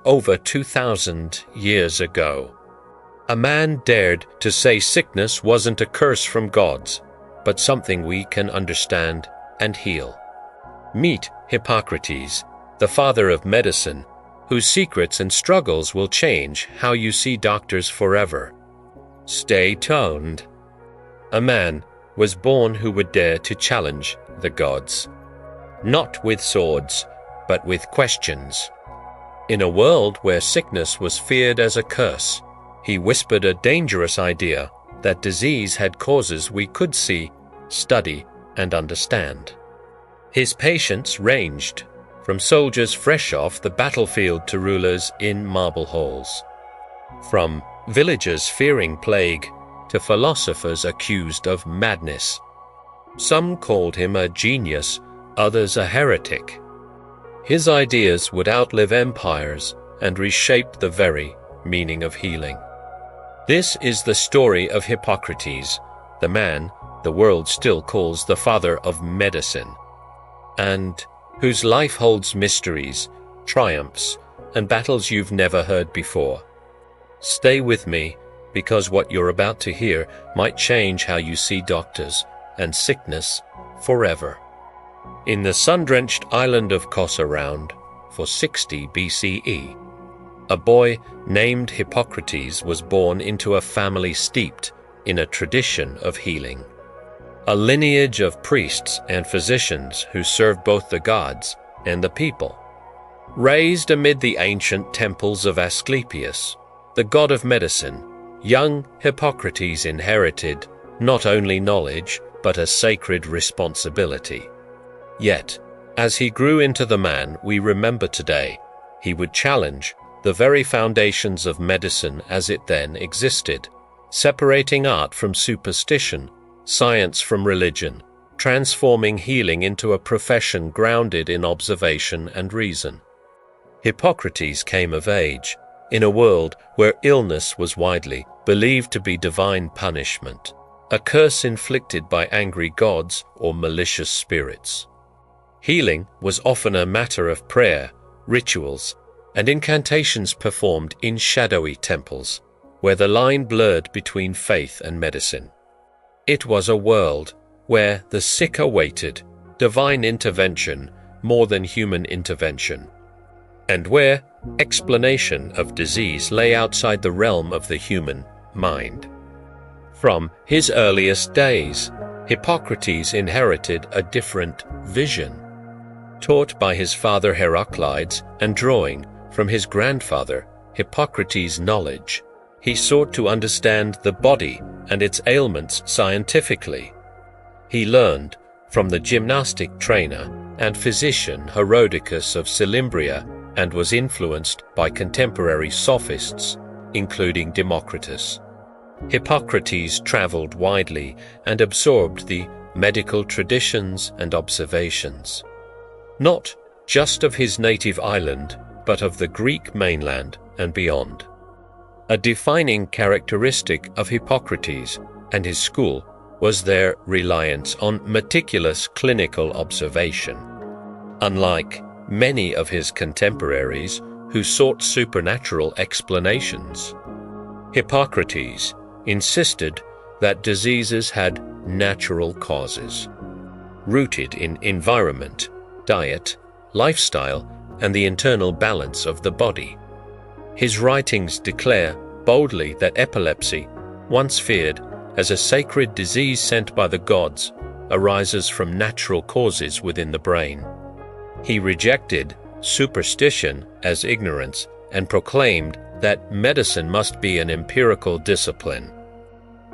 over 2,000 years ago. A man dared to say sickness wasn't a curse from gods, but something we can understand and heal. Meet Hippocrates, the father of medicine, whose secrets and struggles will change how you see doctors forever. Stay tuned. A man was born who would dare to challenge the gods. Not with swords, but with questions. In a world where sickness was feared as a curse, he whispered a dangerous idea that disease had causes we could see, study, and understand. His patients ranged from soldiers fresh off the battlefield to rulers in marble halls, from villagers fearing plague to philosophers accused of madness. Some called him a genius, others a heretic. His ideas would outlive empires and reshape the very meaning of healing. This is the story of Hippocrates, the man the world still calls the father of medicine, and whose life holds mysteries, triumphs, and battles you've never heard before. Stay with me, because what you're about to hear might change how you see doctors and sickness forever. In the sun-drenched island of Kos around 460 BCE, a boy named Hippocrates was born into a family steeped in a tradition of healing. A lineage of priests and physicians who served both the gods and the people. Raised amid the ancient temples of Asclepius, the god of medicine, young Hippocrates inherited not only knowledge but a sacred responsibility. Yet, as he grew into the man we remember today, he would challenge the very foundations of medicine as it then existed, separating art from superstition, science from religion, transforming healing into a profession grounded in observation and reason. Hippocrates came of age in a world where illness was widely believed to be divine punishment, a curse inflicted by angry gods or malicious spirits. Healing was often a matter of prayer, rituals, and incantations performed in shadowy temples, where the line blurred between faith and medicine. It was a world where the sick awaited divine intervention more than human intervention, and where explanation of disease lay outside the realm of the human mind. From his earliest days, Hippocrates inherited a different vision. Taught by his father Heraclides and drawing from his grandfather Hippocrates' knowledge, he sought to understand the body and its ailments scientifically. He learned from the gymnastic trainer and physician Herodicus of Selymbria and was influenced by contemporary sophists, including Democritus. Hippocrates traveled widely and absorbed the medical traditions and observations, not just of his native island, but of the Greek mainland and beyond. A defining characteristic of Hippocrates and his school was their reliance on meticulous clinical observation. Unlike many of his contemporaries who sought supernatural explanations, Hippocrates insisted that diseases had natural causes, rooted in environment, diet, lifestyle, and the internal balance of the body. His writings declare boldly that epilepsy, once feared as a sacred disease sent by the gods, arises from natural causes within the brain. He rejected superstition as ignorance and proclaimed that medicine must be an empirical discipline.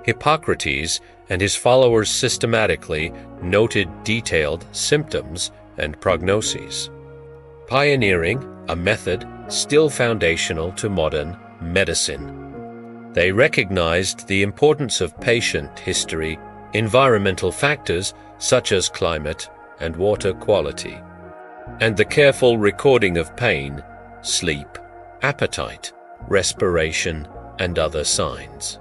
Hippocrates and his followers systematically noted detailed symptoms and prognoses, pioneering a method still foundational to modern medicine. They recognized the importance of patient history, environmental factors such as climate and water quality, and the careful recording of pain, sleep, appetite, respiration, and other signs.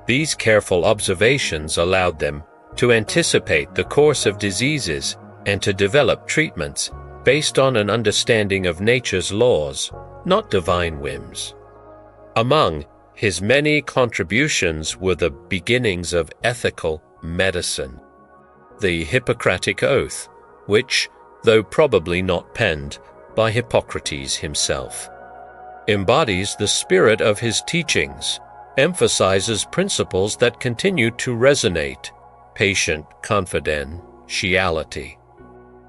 These careful observations allowed them to anticipate the course of diseases and to develop treatments based on an understanding of nature's laws not divine whims. Among his many contributions were the beginnings of ethical medicine, the Hippocratic Oath, which, though probably not penned by Hippocrates himself, embodies the spirit of his teachings, emphasizes principles that continue to resonate: patient confidentiality,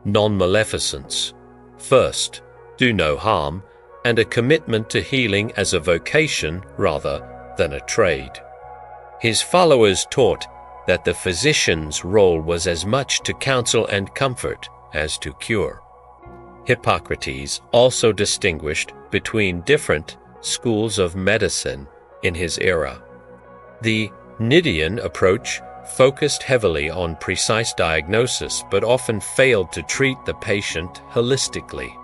non-maleficence, first, do no harm, and a commitment to healing as a vocation rather than a trade. His followers taught that the physician's role was as much to counsel and comfort as to cure. Hippocrates also distinguished between different schools of medicine in his era. The Cnidian approach focused heavily on precise diagnosis but often failed to treat the patient holistically.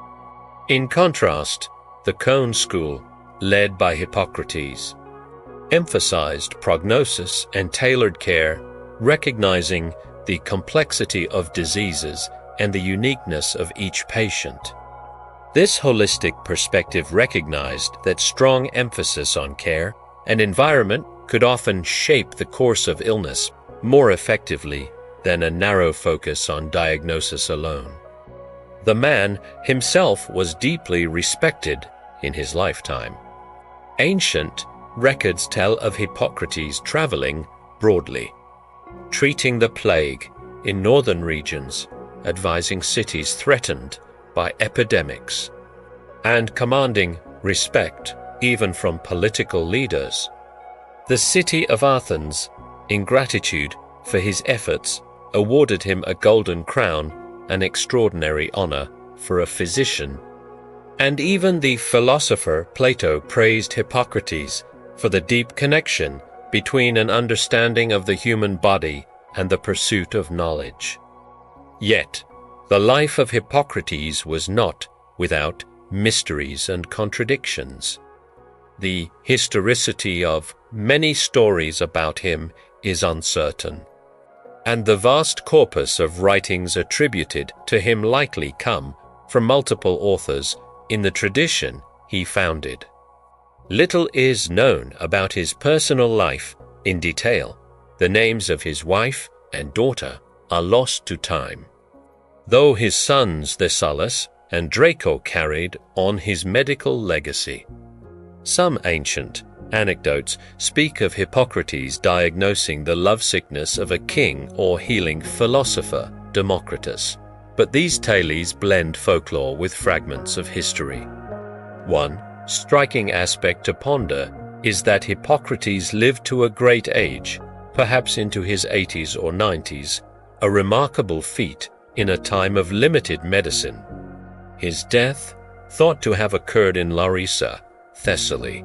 In contrast, the Cone school, led by Hippocrates, emphasized prognosis and tailored care, recognizing the complexity of diseases and the uniqueness of each patient. This holistic perspective recognized that strong emphasis on care and environment could often shape the course of illness more effectively than a narrow focus on diagnosis alone. The man himself was deeply respected in his lifetime. Ancient records tell of Hippocrates traveling broadly, treating the plague in northern regions, advising cities threatened by epidemics, and commanding respect even from political leaders. The city of Athens, in gratitude for his efforts, awarded him a golden crown, an extraordinary honor for a physician. And even the philosopher Plato praised Hippocrates for the deep connection between an understanding of the human body and the pursuit of knowledge. Yet, the life of Hippocrates was not without mysteries and contradictions. The historicity of many stories about him is uncertain, and the vast corpus of writings attributed to him likely come from multiple authors in the tradition he founded. Little is known about his personal life in detail. The names of his wife and daughter are lost to time, though his sons Thessalus and Draco carried on his medical legacy. Some ancient anecdotes speak of Hippocrates diagnosing the lovesickness of a king or healing philosopher, Democritus, but these tales blend folklore with fragments of history. One striking aspect to ponder is that Hippocrates lived to a great age, perhaps into his 80s or 90s, a remarkable feat in a time of limited medicine. His death, thought to have occurred in Larissa, Thessaly,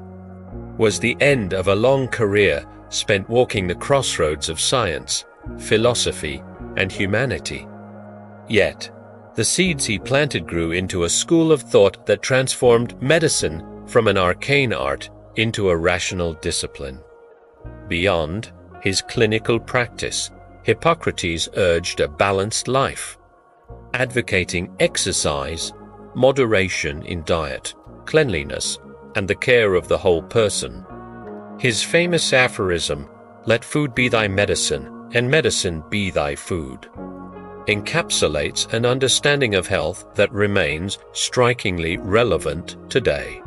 was the end of a long career spent walking the crossroads of science, philosophy, and humanity. Yet, the seeds he planted grew into a school of thought that transformed medicine from an arcane art into a rational discipline. Beyond his clinical practice, Hippocrates urged a balanced life, advocating exercise, moderation in diet, cleanliness, and the care of the whole person. His famous aphorism, "Let food be thy medicine, and medicine be thy food," encapsulates an understanding of health that remains strikingly relevant today.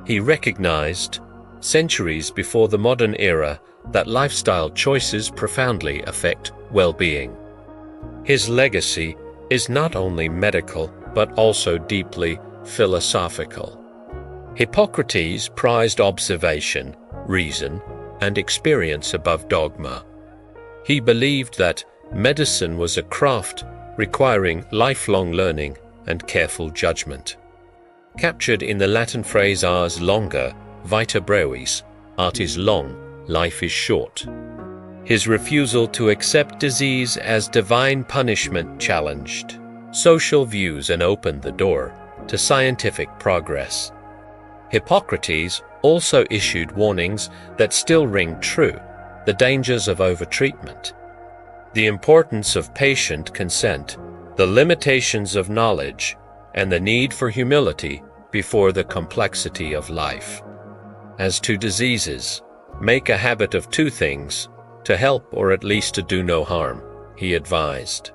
He recognized, centuries before the modern era, that lifestyle choices profoundly affect well-being. His legacy is not only medical, but also deeply philosophical. Hippocrates prized observation, reason, and experience above dogma. He believed that medicine was a craft requiring lifelong learning and careful judgment. Captured in the Latin phrase ars longa, vita brevis, art is long, life is short. His refusal to accept disease as divine punishment challenged social views and opened the door to scientific progress. Hippocrates also issued warnings that still ring true: the dangers of overtreatment, the importance of patient consent, the limitations of knowledge, and the need for humility before the complexity of life. As to diseases, make a habit of two things, to help or at least to do no harm, he advised.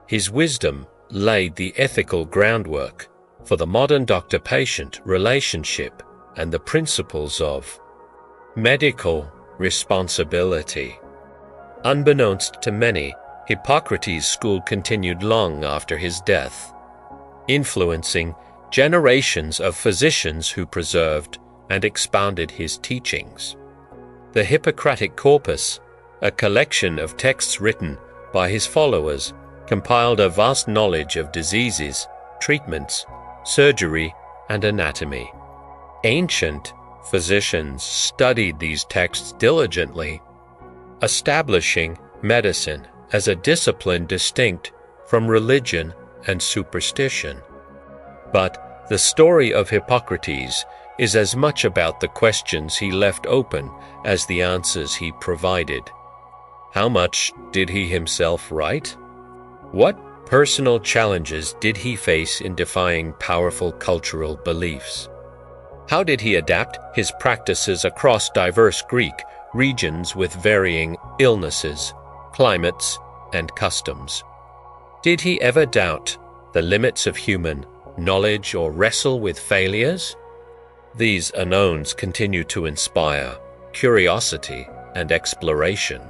His wisdom laid the ethical groundwork for the modern doctor-patient relationship and the principles of medical responsibility. Unbeknownst to many, Hippocrates' school continued long after his death, influencing generations of physicians who preserved and expounded his teachings. The Hippocratic Corpus, a collection of texts written by his followers, compiled a vast knowledge of diseases, treatments, surgery, and anatomy. Ancient physicians studied these texts diligently, establishing medicine as a discipline distinct from religion and superstition. But the story of Hippocrates is as much about the questions he left open as the answers he provided. How much did he himself write? What personal challenges did he face in defying powerful cultural beliefs? How did he adapt his practices across diverse Greek regions with varying illnesses, climates, and customs? Did he ever doubt the limits of human knowledge or wrestle with failures? These unknowns continue to inspire curiosity and exploration.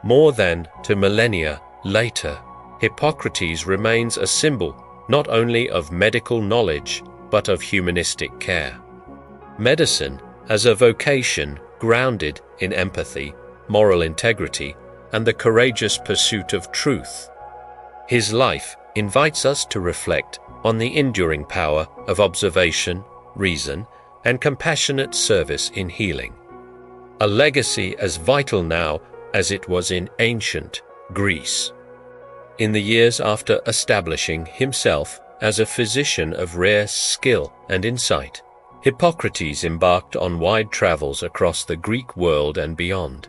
More than 2 millennia later, Hippocrates remains a symbol not only of medical knowledge but of humanistic care. Medicine as a vocation grounded in empathy, moral integrity, and the courageous pursuit of truth. His life invites us to reflect on the enduring power of observation, reason, and compassionate service in healing. A legacy as vital now as it was in ancient Greece. In the years after establishing himself as a physician of rare skill and insight, Hippocrates embarked on wide travels across the Greek world and beyond.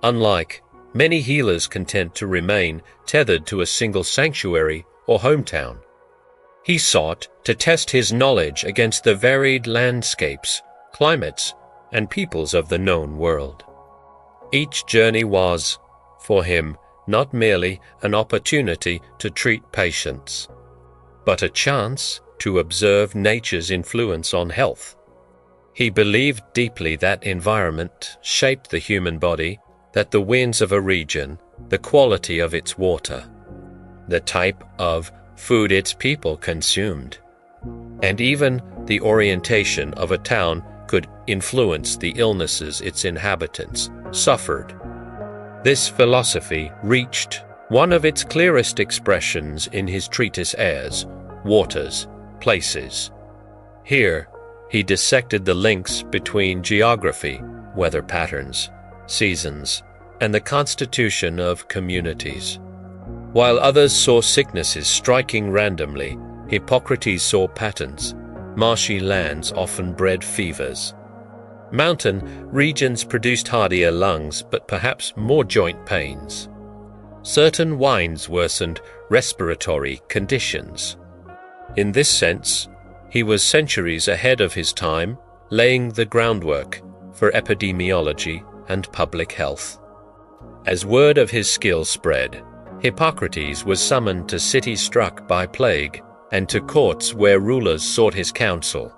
Unlike many healers content to remain tethered to a single sanctuary or hometown, he sought to test his knowledge against the varied landscapes, climates, and peoples of the known world. Each journey was, for him, not merely an opportunity to treat patients, but a chance to observe nature's influence on health. He believed deeply that environment shaped the human body, that the winds of a region, the quality of its water, the type of food its people consumed, and even the orientation of a town could influence the illnesses its inhabitants suffered. This philosophy reached one of its clearest expressions in his treatise Airs, Waters, Places. Here, he dissected the links between geography, weather patterns, seasons, and the constitution of communities. While others saw sicknesses striking randomly, Hippocrates saw patterns. Marshy lands often bred fevers. Mountain regions produced hardier lungs, but perhaps more joint pains. Certain wines worsened respiratory conditions. In this sense, he was centuries ahead of his time, laying the groundwork for epidemiology and public health. As word of his skill spread, Hippocrates was summoned to cities struck by plague and to courts where rulers sought his counsel.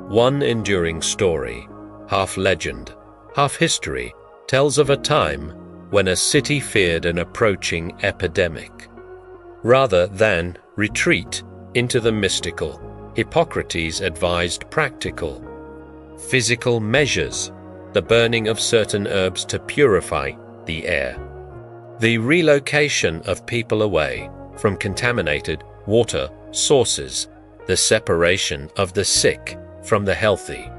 One enduring story, half legend, half history, tells of a time when a city feared an approaching epidemic. Rather than retreat into the mystical, Hippocrates advised practical, physical measures, the burning of certain herbs to purify the air, the relocation of people away from contaminated water sources, the separation of the sick from the healthy.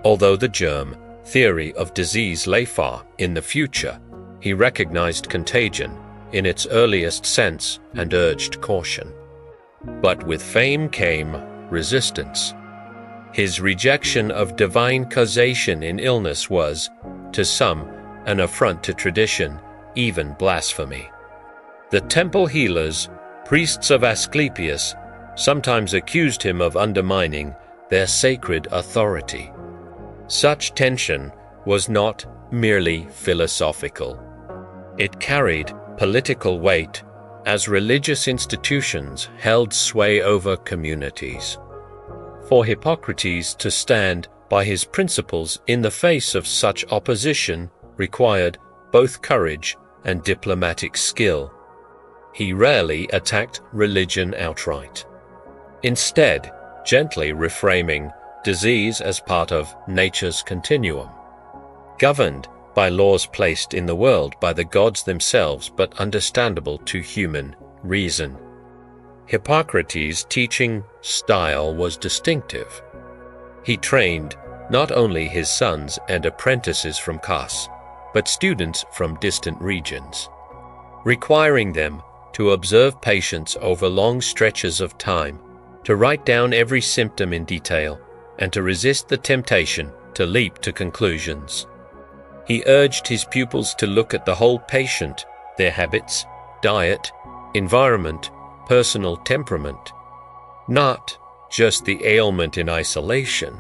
Although the germ theory of disease lay far in the future, he recognized contagion in its earliest sense and urged caution. But with fame came resistance. His rejection of divine causation in illness was, to some, an affront to tradition, even blasphemy. The temple healers, priests of Asclepius, sometimes accused him of undermining their sacred authority. Such tension was not merely philosophical. It carried political weight as religious institutions held sway over communities. For Hippocrates to stand by his principles in the face of such opposition required both courage and diplomatic skill. He rarely attacked religion outright, instead gently reframing disease as part of nature's continuum, governed by laws placed in the world by the gods themselves but understandable to human reason. Hippocrates' teaching style was distinctive. He trained not only his sons and apprentices from Kos, but students from distant regions, requiring them to observe patients over long stretches of time, to write down every symptom in detail, and to resist the temptation to leap to conclusions. He urged his pupils to look at the whole patient, their habits, diet, environment, personal temperament, not just the ailment in isolation.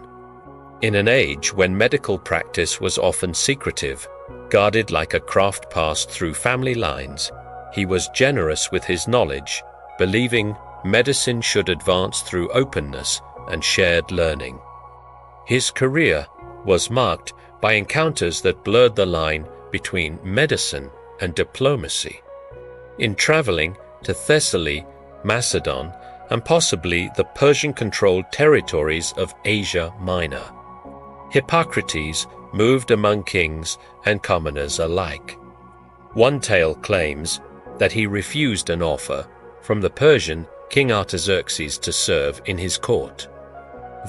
In an age when medical practice was often secretive, guarded like a craft passed through family lines, he was generous with his knowledge, believing medicine should advance through openness and shared learning. His career was marked by encounters that blurred the line between medicine and diplomacy. In traveling to Thessaly, Macedon, and possibly the Persian-controlled territories of Asia Minor, Hippocrates moved among kings and commoners alike. One tale claims that he refused an offer from the Persian King Artaxerxes to serve in his court,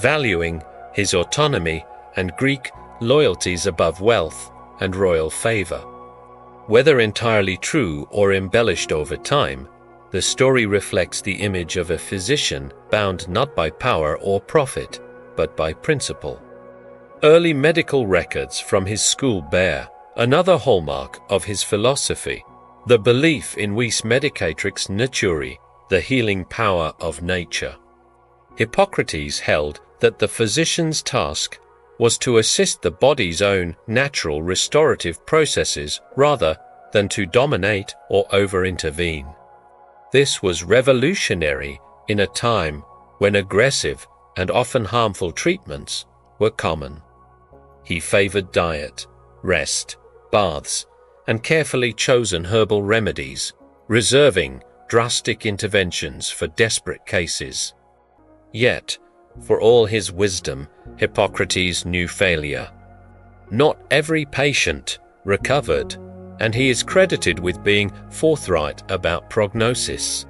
valuing his autonomy and Greek loyalties above wealth and royal favor. Whether entirely true or embellished over time, the story reflects the image of a physician bound not by power or profit, but by principle. Early medical records from his school bear another hallmark of his philosophy, the belief in vis medicatrix naturae, the healing power of nature. Hippocrates held that the physician's task was to assist the body's own natural restorative processes rather than to dominate or over-intervene. This was revolutionary in a time when aggressive and often harmful treatments were common. He favored diet, rest, baths, and carefully chosen herbal remedies, reserving drastic interventions for desperate cases. Yet, for all his wisdom, Hippocrates knew failure. Not every patient recovered, and he is credited with being forthright about prognosis,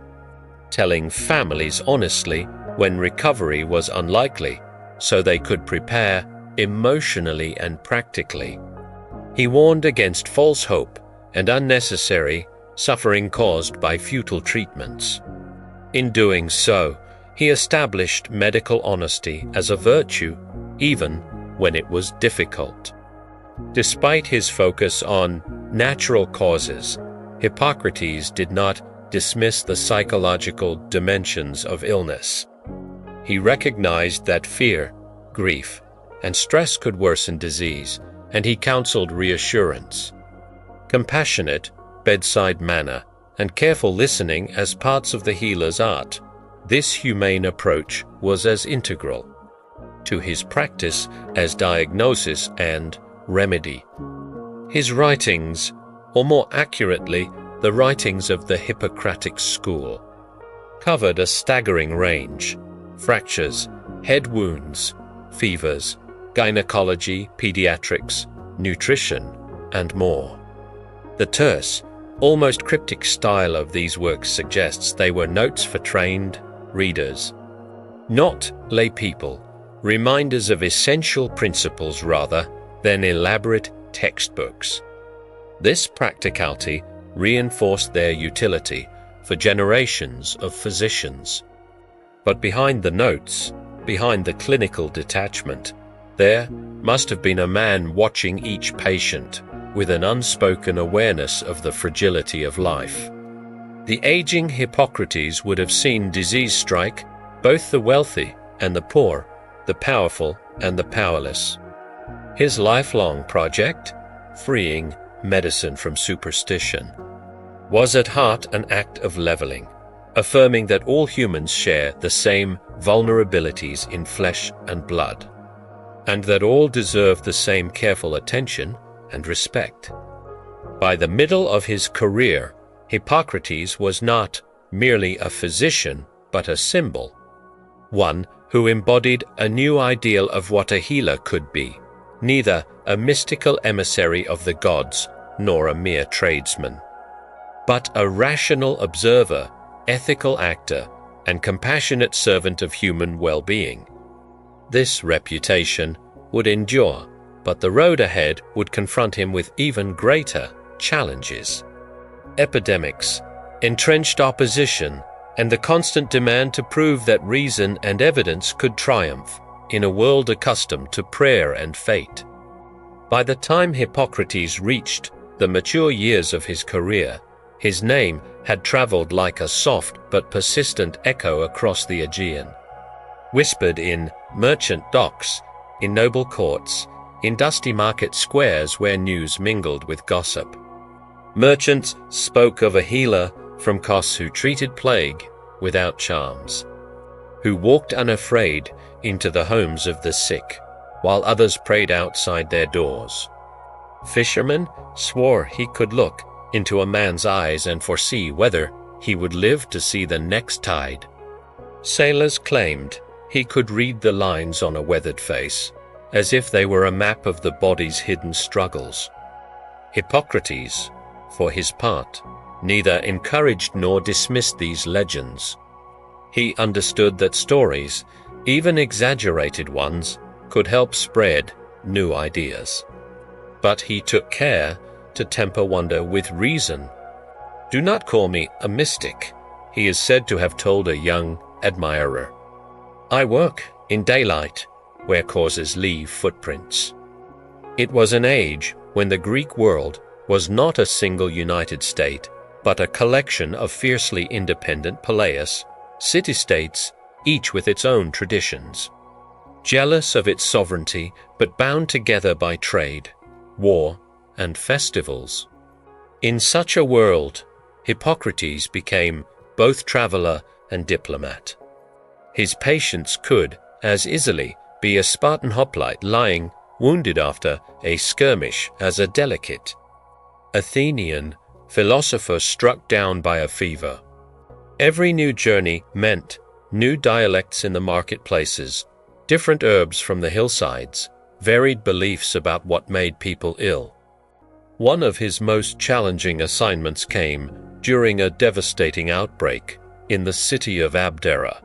telling families honestly when recovery was unlikely so they could prepare emotionally and practically. He warned against false hope and unnecessary suffering caused by futile treatments. In doing so, he established medical honesty as a virtue, even when it was difficult. Despite his focus on natural causes, Hippocrates did not dismiss the psychological dimensions of illness. He recognized that fear, grief, and stress could worsen disease, and he counseled reassurance, compassionate bedside manner, and careful listening as parts of the healer's art. This humane approach was as integral to his practice as diagnosis and remedy. His writings, or more accurately, the writings of the Hippocratic school, covered a staggering range: fractures, head wounds, fevers, gynecology, pediatrics, nutrition, and more. The terse, almost cryptic style of these works suggests they were notes for trained readers, not lay people, reminders of essential principles rather than elaborate textbooks. This practicality reinforced their utility for generations of physicians. But behind the notes, behind the clinical detachment, there must have been a man watching each patient with an unspoken awareness of the fragility of life. The aging Hippocrates would have seen disease strike both the wealthy and the poor, the powerful and the powerless. His lifelong project, freeing medicine from superstition, was at heart an act of leveling, affirming that all humans share the same vulnerabilities in flesh and blood, and that all deserve the same careful attention and respect. By the middle of his career, Hippocrates was not merely a physician, but a symbol, one who embodied a new ideal of what a healer could be, neither a mystical emissary of the gods nor a mere tradesman, but a rational observer, ethical actor, and compassionate servant of human well-being. This reputation would endure, but the road ahead would confront him with even greater challenges. Epidemics, entrenched opposition, and the constant demand to prove that reason and evidence could triumph in a world accustomed to prayer and fate. By the time Hippocrates reached the mature years of his career, his name had traveled like a soft but persistent echo across the Aegean, whispered in merchant docks, in noble courts, in dusty market squares where news mingled with gossip. Merchants spoke of a healer from Kos who treated plague without charms, who walked unafraid into the homes of the sick, while others prayed outside their doors. Fishermen swore he could look into a man's eyes and foresee whether he would live to see the next tide. Sailors claimed he could read the lines on a weathered face, as if they were a map of the body's hidden struggles. Hippocrates, for his part, neither encouraged nor dismissed these legends. He understood that stories, even exaggerated ones, could help spread new ideas. But he took care to temper wonder with reason. "Do not call me a mystic," he is said to have told a young admirer. "I work in daylight, where causes leave footprints." It was an age when the Greek world was not a single united state, but a collection of fiercely independent poleis, city-states, each with its own traditions. Jealous of its sovereignty, but bound together by trade, war, and festivals. In such a world, Hippocrates became both traveler and diplomat. His patients could, as easily, be a Spartan hoplite lying wounded after a skirmish as a delicate Athenian philosopher struck down by a fever. Every new journey meant new dialects in the marketplaces, different herbs from the hillsides, varied beliefs about what made people ill. One of his most challenging assignments came during a devastating outbreak in the city of Abdera.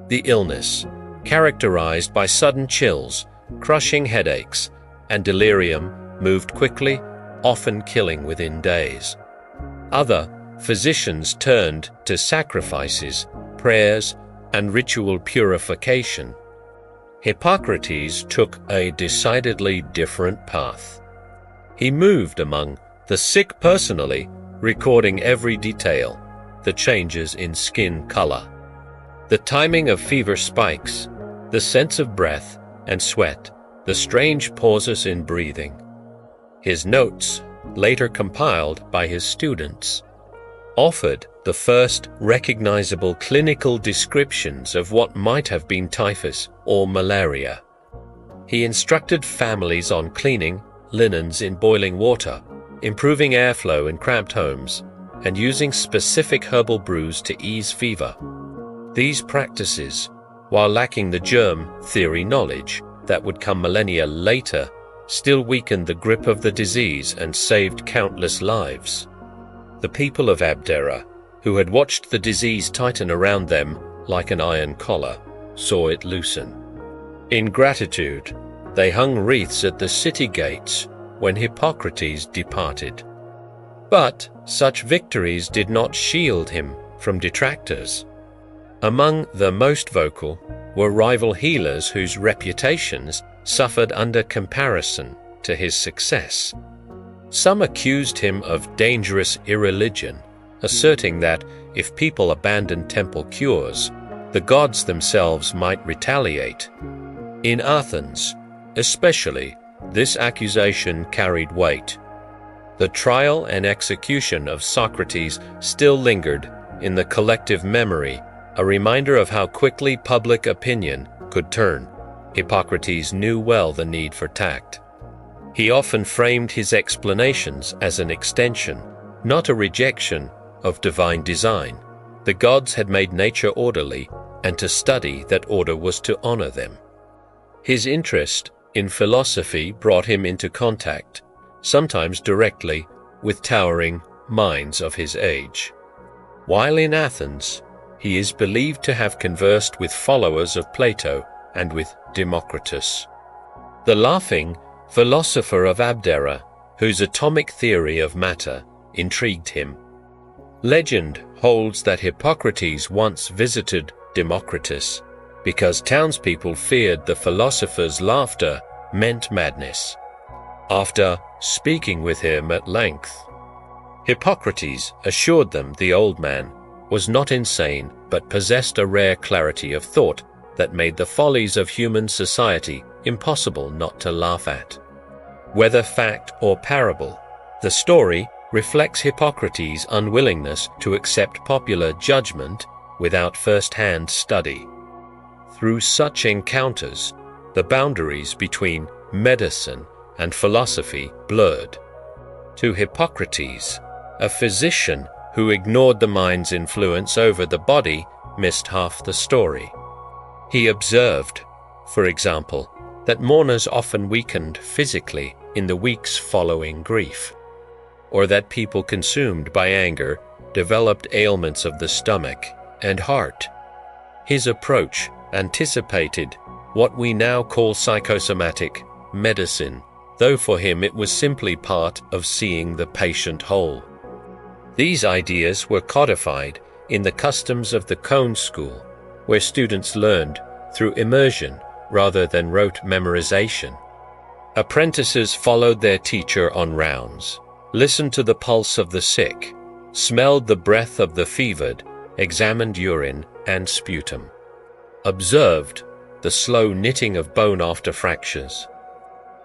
The illness, characterized by sudden chills, crushing headaches, and delirium, moved quickly, often killing within days. Other physicians turned to sacrifices, prayers, and ritual purification. Hippocrates took a decidedly different path. He moved among the sick personally, recording every detail, the changes in skin color, the timing of fever spikes, the sense of breath and sweat, the strange pauses in breathing. His notes, later compiled by his students, offered the first recognizable clinical descriptions of what might have been typhus or malaria. He instructed families on cleaning linens in boiling water, improving airflow in cramped homes, and using specific herbal brews to ease fever. These practices, while lacking the germ theory knowledge that would come millennia later, still weakened the grip of the disease and saved countless lives. The people of Abdera, who had watched the disease tighten around them like an iron collar, saw it loosen. In gratitude, they hung wreaths at the city gates when Hippocrates departed. But such victories did not shield him from detractors. Among the most vocal were rival healers whose reputations suffered under comparison to his success. Some accused him of dangerous irreligion, asserting that if people abandoned temple cures, the gods themselves might retaliate. In Athens, especially, this accusation carried weight. The trial and execution of Socrates still lingered in the collective memory, a reminder of how quickly public opinion could turn. Hippocrates knew well the need for tact. He often framed his explanations as an extension, not a rejection, of divine design. The gods had made nature orderly, and to study that order was to honor them. His interest in philosophy brought him into contact, sometimes directly, with towering minds of his age. While in Athens, he is believed to have conversed with followers of Plato and with Democritus. The laughing philosopher of Abdera, whose atomic theory of matter intrigued him. Legend holds that Hippocrates once visited Democritus because townspeople feared the philosopher's laughter meant madness. After speaking with him at length, Hippocrates assured them the old man was not insane but possessed a rare clarity of thought that made the follies of human society impossible not to laugh at. Whether fact or parable, the story reflects Hippocrates' unwillingness to accept popular judgment without first-hand study. Through such encounters, the boundaries between medicine and philosophy blurred. To Hippocrates, a physician who ignored the mind's influence over the body missed half the story. He observed, for example, that mourners often weakened physically in the weeks following grief, or that people consumed by anger developed ailments of the stomach and heart. His approach anticipated what we now call psychosomatic medicine, though for him it was simply part of seeing the patient whole. These ideas were codified in the customs of the Cone School, where students learned through immersion rather than rote memorization. Apprentices followed their teacher on rounds, listened to the pulse of the sick, smelled the breath of the fevered, examined urine and sputum, observed the slow knitting of bone after fractures.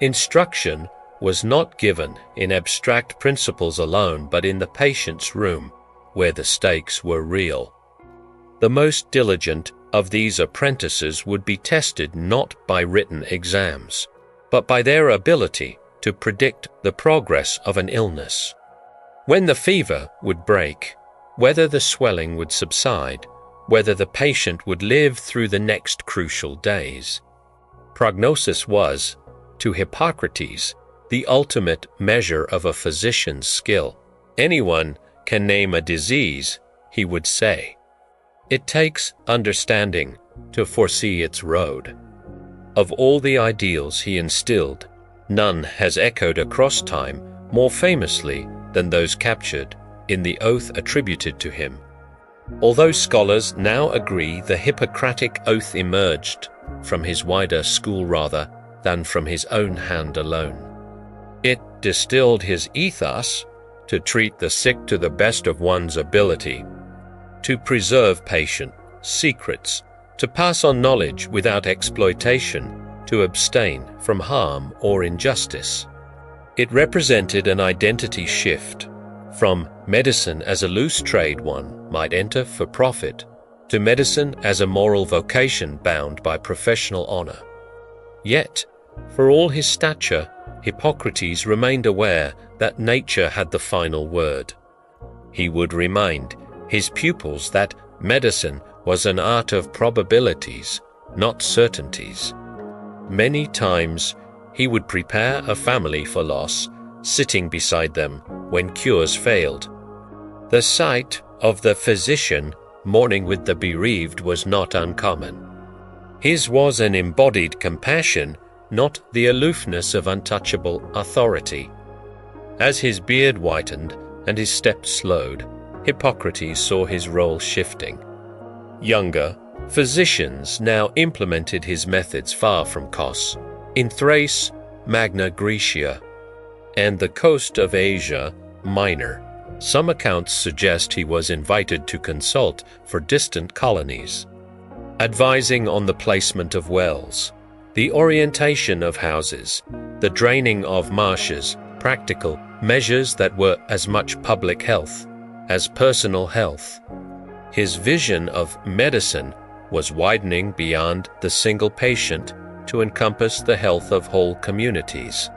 Instruction was not given in abstract principles alone, but in the patient's room, where the stakes were real. The most diligent of these apprentices would be tested not by written exams, but by their ability to predict the progress of an illness. When the fever would break, whether the swelling would subside, whether the patient would live through the next crucial days. Prognosis was, to Hippocrates, the ultimate measure of a physician's skill. Anyone can name a disease, he would say. It takes understanding to foresee its road. Of all the ideals he instilled, none has echoed across time more famously than those captured in the oath attributed to him. Although scholars now agree the Hippocratic Oath emerged from his wider school rather than from his own hand alone. It distilled his ethos to treat the sick to the best of one's ability, to preserve patient secrets, to pass on knowledge without exploitation, to abstain from harm or injustice. It represented an identity shift from medicine as a loose trade one might enter for profit, to medicine as a moral vocation bound by professional honor. Yet, for all his stature, Hippocrates remained aware that nature had the final word. He would remind his pupils that medicine was an art of probabilities, not certainties. Many times he would prepare a family for loss, sitting beside them when cures failed. The sight of the physician mourning with the bereaved was not uncommon. His was an embodied compassion, not the aloofness of untouchable authority. As his beard whitened and his steps slowed, Hippocrates saw his role shifting. Younger physicians now implemented his methods far from Kos, in Thrace, Magna Graecia, and the coast of Asia Minor. Some accounts suggest he was invited to consult for distant colonies. advising on the placement of wells, the orientation of houses, the draining of marshes, practical measures that were as much public health as personal health. His vision of medicine was widening beyond the single patient to encompass the health of whole communities.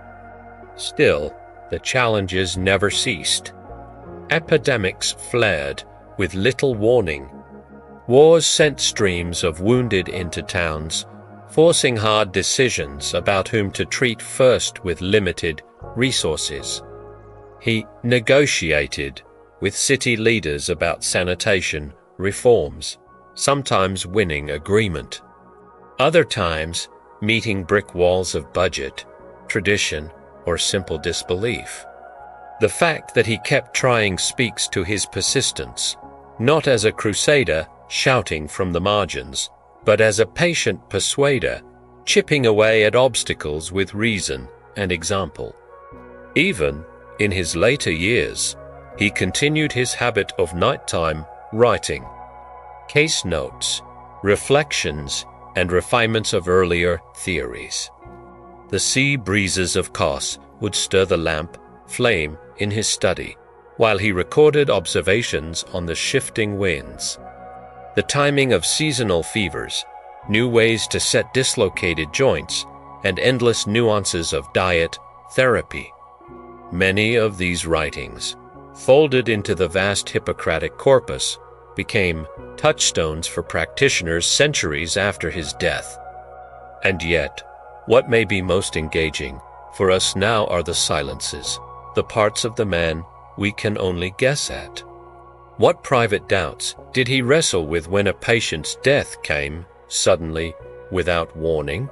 Still, the challenges never ceased. Epidemics flared with little warning. Wars sent streams of wounded into towns, forcing hard decisions about whom to treat first with limited resources. He negotiated with city leaders about sanitation reforms, sometimes winning agreement. Other times, meeting brick walls of budget, tradition, or simple disbelief. The fact that he kept trying speaks to his persistence, not as a crusader shouting from the margins, but as a patient persuader, chipping away at obstacles with reason and example. Even in his later years, he continued his habit of nighttime writing, case notes, reflections, and refinements of earlier theories. The sea breezes of Kos would stir the lamp flame in his study, while he recorded observations on the shifting winds, the timing of seasonal fevers, new ways to set dislocated joints, and endless nuances of diet therapy. Many of these writings, folded into the vast Hippocratic Corpus, became touchstones for practitioners centuries after his death. And yet, what may be most engaging for us now are the silences, the parts of the man we can only guess at. What private doubts did he wrestle with when a patient's death came suddenly, without warning?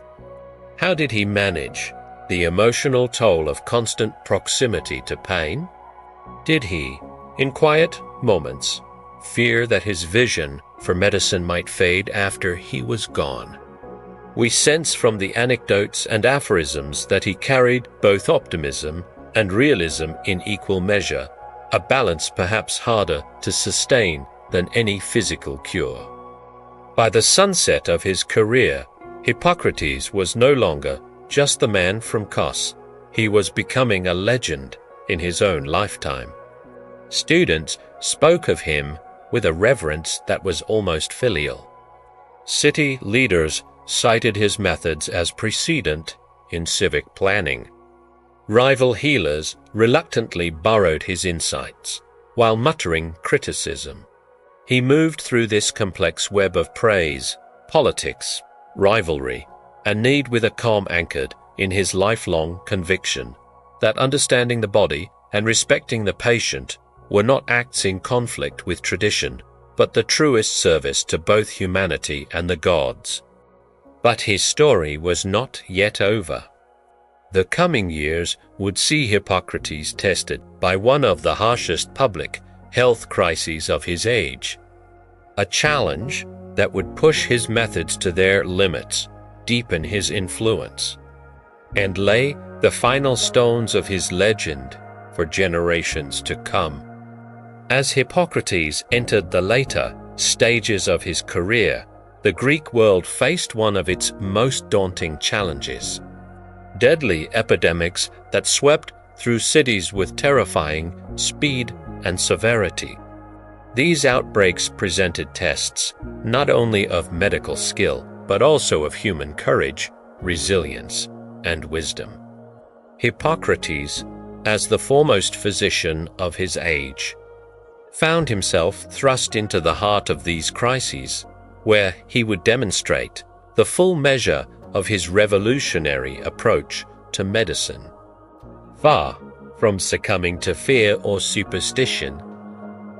How did he manage the emotional toll of constant proximity to pain? Did he, in quiet moments, fear that his vision for medicine might fade after he was gone? We sense from the anecdotes and aphorisms that he carried both optimism and realism in equal measure, a balance perhaps harder to sustain than any physical cure. By the sunset of his career, Hippocrates was no longer just the man from Kos. He was becoming a legend in his own lifetime. Students spoke of him with a reverence that was almost filial. City leaders cited his methods as precedent in civic planning. Rival healers reluctantly borrowed his insights, while muttering criticism. He moved through this complex web of praise, politics, rivalry, and need with a calm anchored in his lifelong conviction that understanding the body and respecting the patient were not acts in conflict with tradition, but the truest service to both humanity and the gods. But his story was not yet over. The coming years would see Hippocrates tested by one of the harshest public health crises of his age, a challenge that would push his methods to their limits, deepen his influence, and lay the final stones of his legend for generations to come. As Hippocrates entered the later stages of his career, the Greek world faced one of its most daunting challenges: deadly epidemics that swept through cities with terrifying speed and severity. These outbreaks presented tests not only of medical skill, but also of human courage, resilience, and wisdom. Hippocrates, as the foremost physician of his age, found himself thrust into the heart of these crises, where he would demonstrate the full measure of his revolutionary approach to medicine. Far from succumbing to fear or superstition,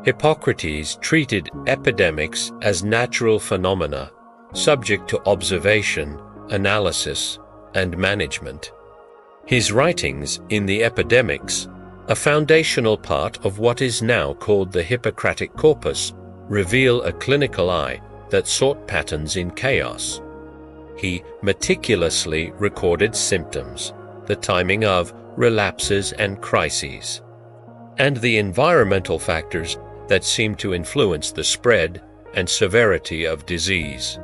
Hippocrates treated epidemics as natural phenomena, subject to observation, analysis, and management. His writings in the epidemics, a foundational part of what is now called the Hippocratic Corpus, reveal a clinical eye that sought patterns in chaos. He meticulously recorded symptoms, the timing of relapses and crises, and the environmental factors that seem to influence the spread and severity of disease.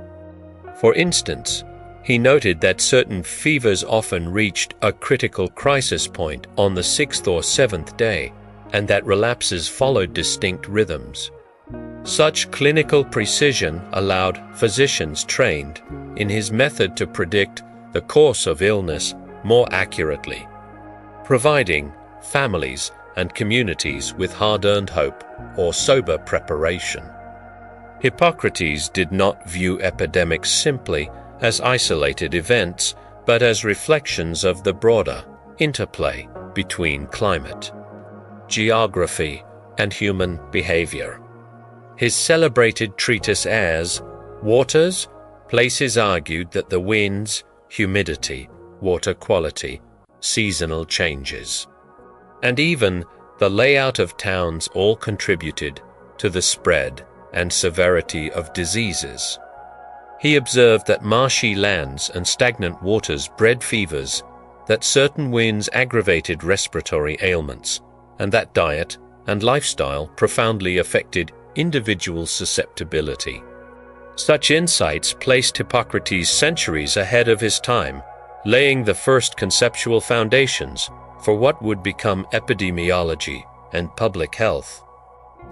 For instance, he noted that certain fevers often reached a critical crisis point on the 6th or 7th day, and that relapses followed distinct rhythms. Such clinical precision allowed physicians trained in his method to predict the course of illness more accurately, providing families and communities with hard-earned hope or sober preparation. Hippocrates did not view epidemics simply as isolated events, but as reflections of the broader interplay between climate, geography, and human behavior. His celebrated treatise Airs, Waters, Places argued that the winds, humidity, water quality, seasonal changes, and even the layout of towns all contributed to the spread and severity of diseases. He observed that marshy lands and stagnant waters bred fevers, that certain winds aggravated respiratory ailments, and that diet and lifestyle profoundly affected individual susceptibility. Such insights placed Hippocrates centuries ahead of his time, laying the first conceptual foundations for what would become epidemiology and public health.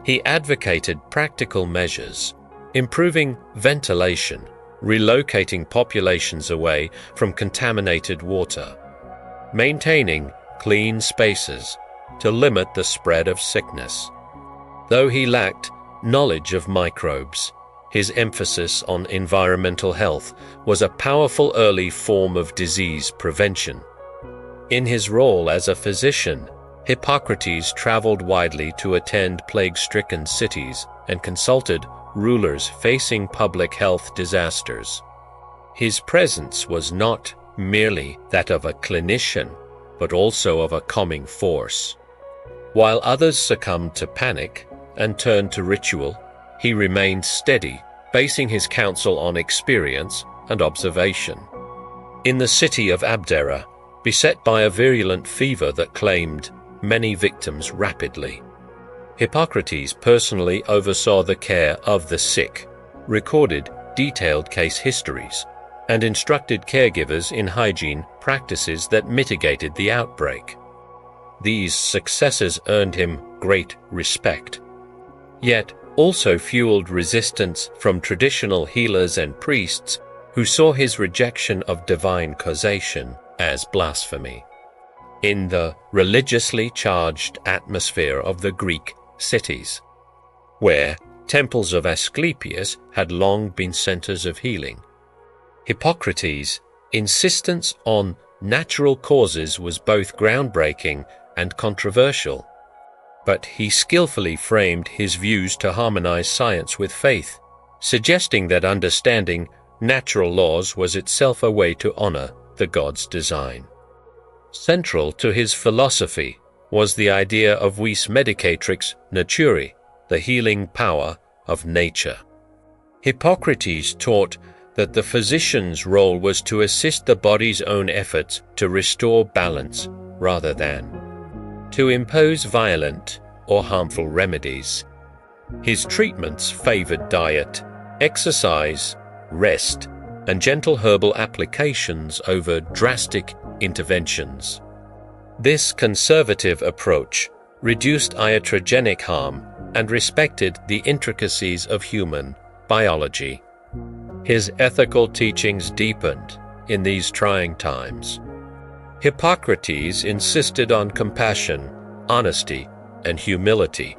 He advocated practical measures, improving ventilation, relocating populations away from contaminated water, maintaining clean spaces to limit the spread of sickness. Though he lacked knowledge of microbes, his emphasis on environmental health was a powerful early form of disease prevention. In his role as a physician, Hippocrates traveled widely to attend plague-stricken cities and consulted rulers facing public health disasters. His presence was not merely that of a clinician, but also of a calming force. While others succumbed to panic and turned to ritual, he remained steady, basing his counsel on experience and observation. In the city of Abdera, beset by a virulent fever that claimed many victims rapidly, Hippocrates personally oversaw the care of the sick, recorded detailed case histories, and instructed caregivers in hygiene practices that mitigated the outbreak. These successes earned him great respect, yet also fueled resistance from traditional healers and priests who saw his rejection of divine causation as blasphemy. In the religiously charged atmosphere of the Greek cities, where temples of Asclepius had long been centers of healing, Hippocrates' insistence on natural causes was both groundbreaking and controversial, but he skillfully framed his views to harmonize science with faith, suggesting that understanding natural laws was itself a way to honor the God's design. Central to his philosophy was the idea of vis medicatrix naturae, the healing power of nature. Hippocrates taught that the physician's role was to assist the body's own efforts to restore balance rather than to impose violent or harmful remedies. His treatments favored diet, exercise, rest, and gentle herbal applications over drastic interventions. This conservative approach reduced iatrogenic harm and respected the intricacies of human biology. His ethical teachings deepened in these trying times. Hippocrates insisted on compassion, honesty, and humility.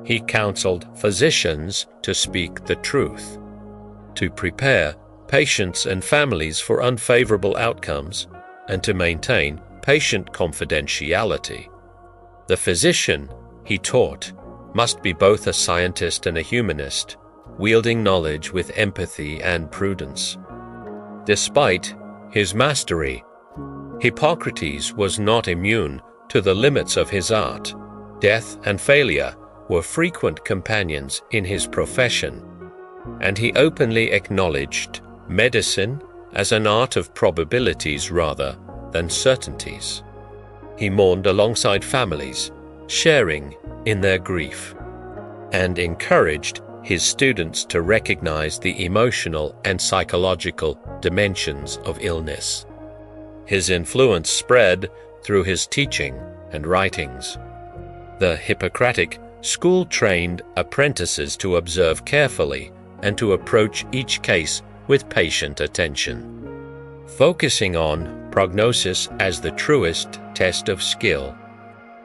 He counseled physicians to speak the truth, to prepare patients and families for unfavorable outcomes, and to maintain patient confidentiality. The physician, he taught, must be both a scientist and a humanist, wielding knowledge with empathy and prudence. Despite his mastery, Hippocrates was not immune to the limits of his art. Death and failure were frequent companions in his profession, and he openly acknowledged medicine as an art of probabilities rather than certainties. He mourned alongside families, sharing in their grief, and encouraged his students to recognize the emotional and psychological dimensions of illness. His influence spread through his teaching and writings. The Hippocratic school trained apprentices to observe carefully and to approach each case with patient attention, focusing on prognosis as the truest test of skill.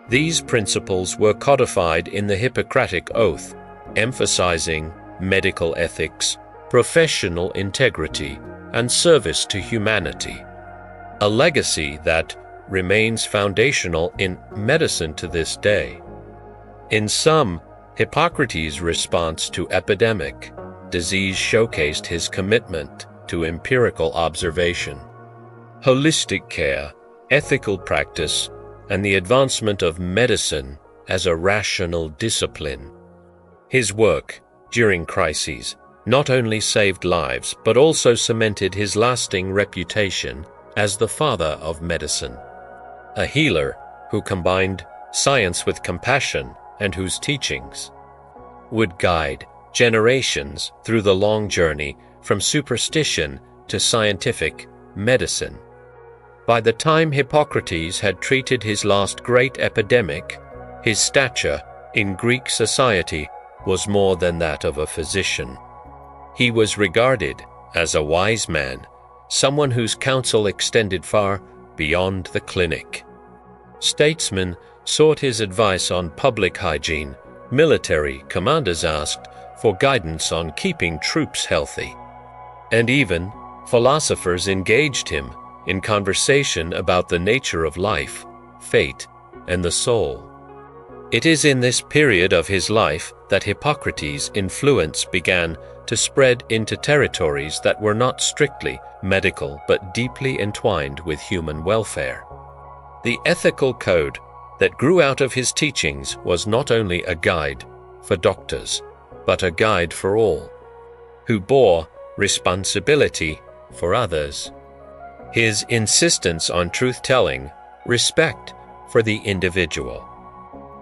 These principles were codified in the Hippocratic Oath, emphasizing medical ethics, professional integrity, and service to humanity, a legacy that remains foundational in medicine to this day. In sum, Hippocrates' response to epidemic disease showcased his commitment to empirical observation, holistic care, ethical practice, and the advancement of medicine as a rational discipline. His work during crises not only saved lives but also cemented his lasting reputation as the father of medicine, a healer who combined science with compassion and whose teachings would guide generations through the long journey from superstition to scientific medicine. By the time Hippocrates had treated his last great epidemic, his stature in Greek society was more than that of a physician. He was regarded as a wise man, someone whose counsel extended far beyond the clinic. Statesmen sought his advice on public hygiene. Military commanders asked for guidance on keeping troops healthy. And even philosophers engaged him in conversation about the nature of life, fate, and the soul. It is in this period of his life that Hippocrates' influence began to spread into territories that were not strictly medical but deeply entwined with human welfare. The ethical code that grew out of his teachings was not only a guide for doctors, but a guide for all, who bore responsibility for others. His insistence on truth-telling, respect for the individual,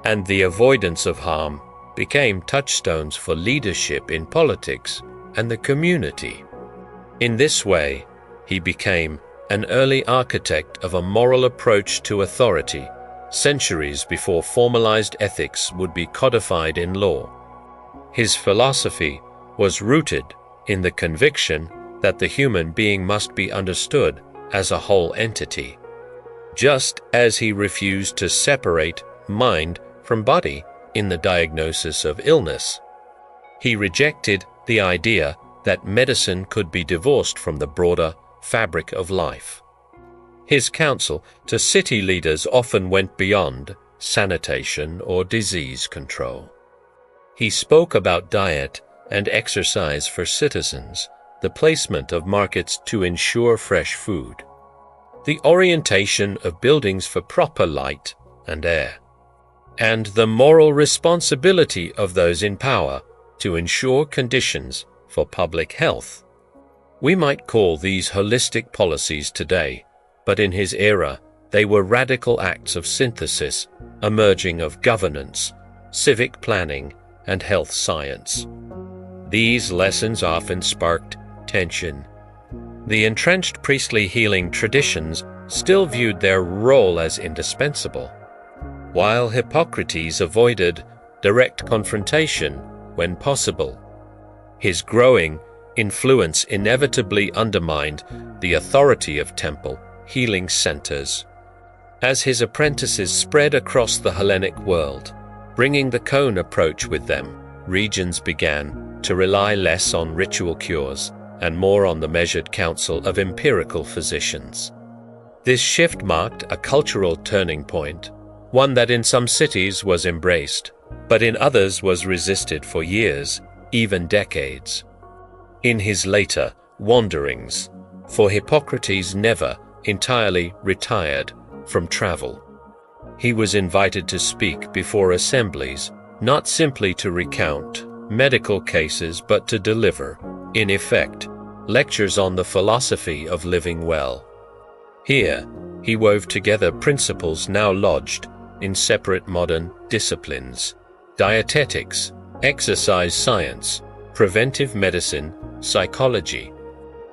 and the avoidance of harm became touchstones for leadership in politics and the community. In this way, he became an early architect of a moral approach to authority, centuries before formalized ethics would be codified in law. His philosophy was rooted in the conviction that the human being must be understood as a whole entity, just as he refused to separate mind from body in the diagnosis of illness. He rejected the idea that medicine could be divorced from the broader fabric of life. His counsel to city leaders often went beyond sanitation or disease control. He spoke about diet and exercise for citizens, the placement of markets to ensure fresh food, the orientation of buildings for proper light and air, and the moral responsibility of those in power to ensure conditions for public health. We might call these holistic policies today, but in his era they were radical acts of synthesis emerging of governance, civic planning, and health science. These lessons often sparked tension. The entrenched priestly healing traditions still viewed their role as indispensable, while Hippocrates avoided direct confrontation when possible. His growing influence inevitably undermined the authority of temple healing centers. As his apprentices spread across the Hellenic world, bringing the cone approach with them, regions began to rely less on ritual cures and more on the measured counsel of empirical physicians. This shift marked a cultural turning point, one that in some cities was embraced, but in others was resisted for years, even decades. In his later wanderings, for Hippocrates never entirely retired from travel. He was invited to speak before assemblies, not simply to recount medical cases, but to deliver, in effect, lectures on the philosophy of living well. Here, he wove together principles now lodged in separate modern disciplines: dietetics, exercise science, preventive medicine, psychology,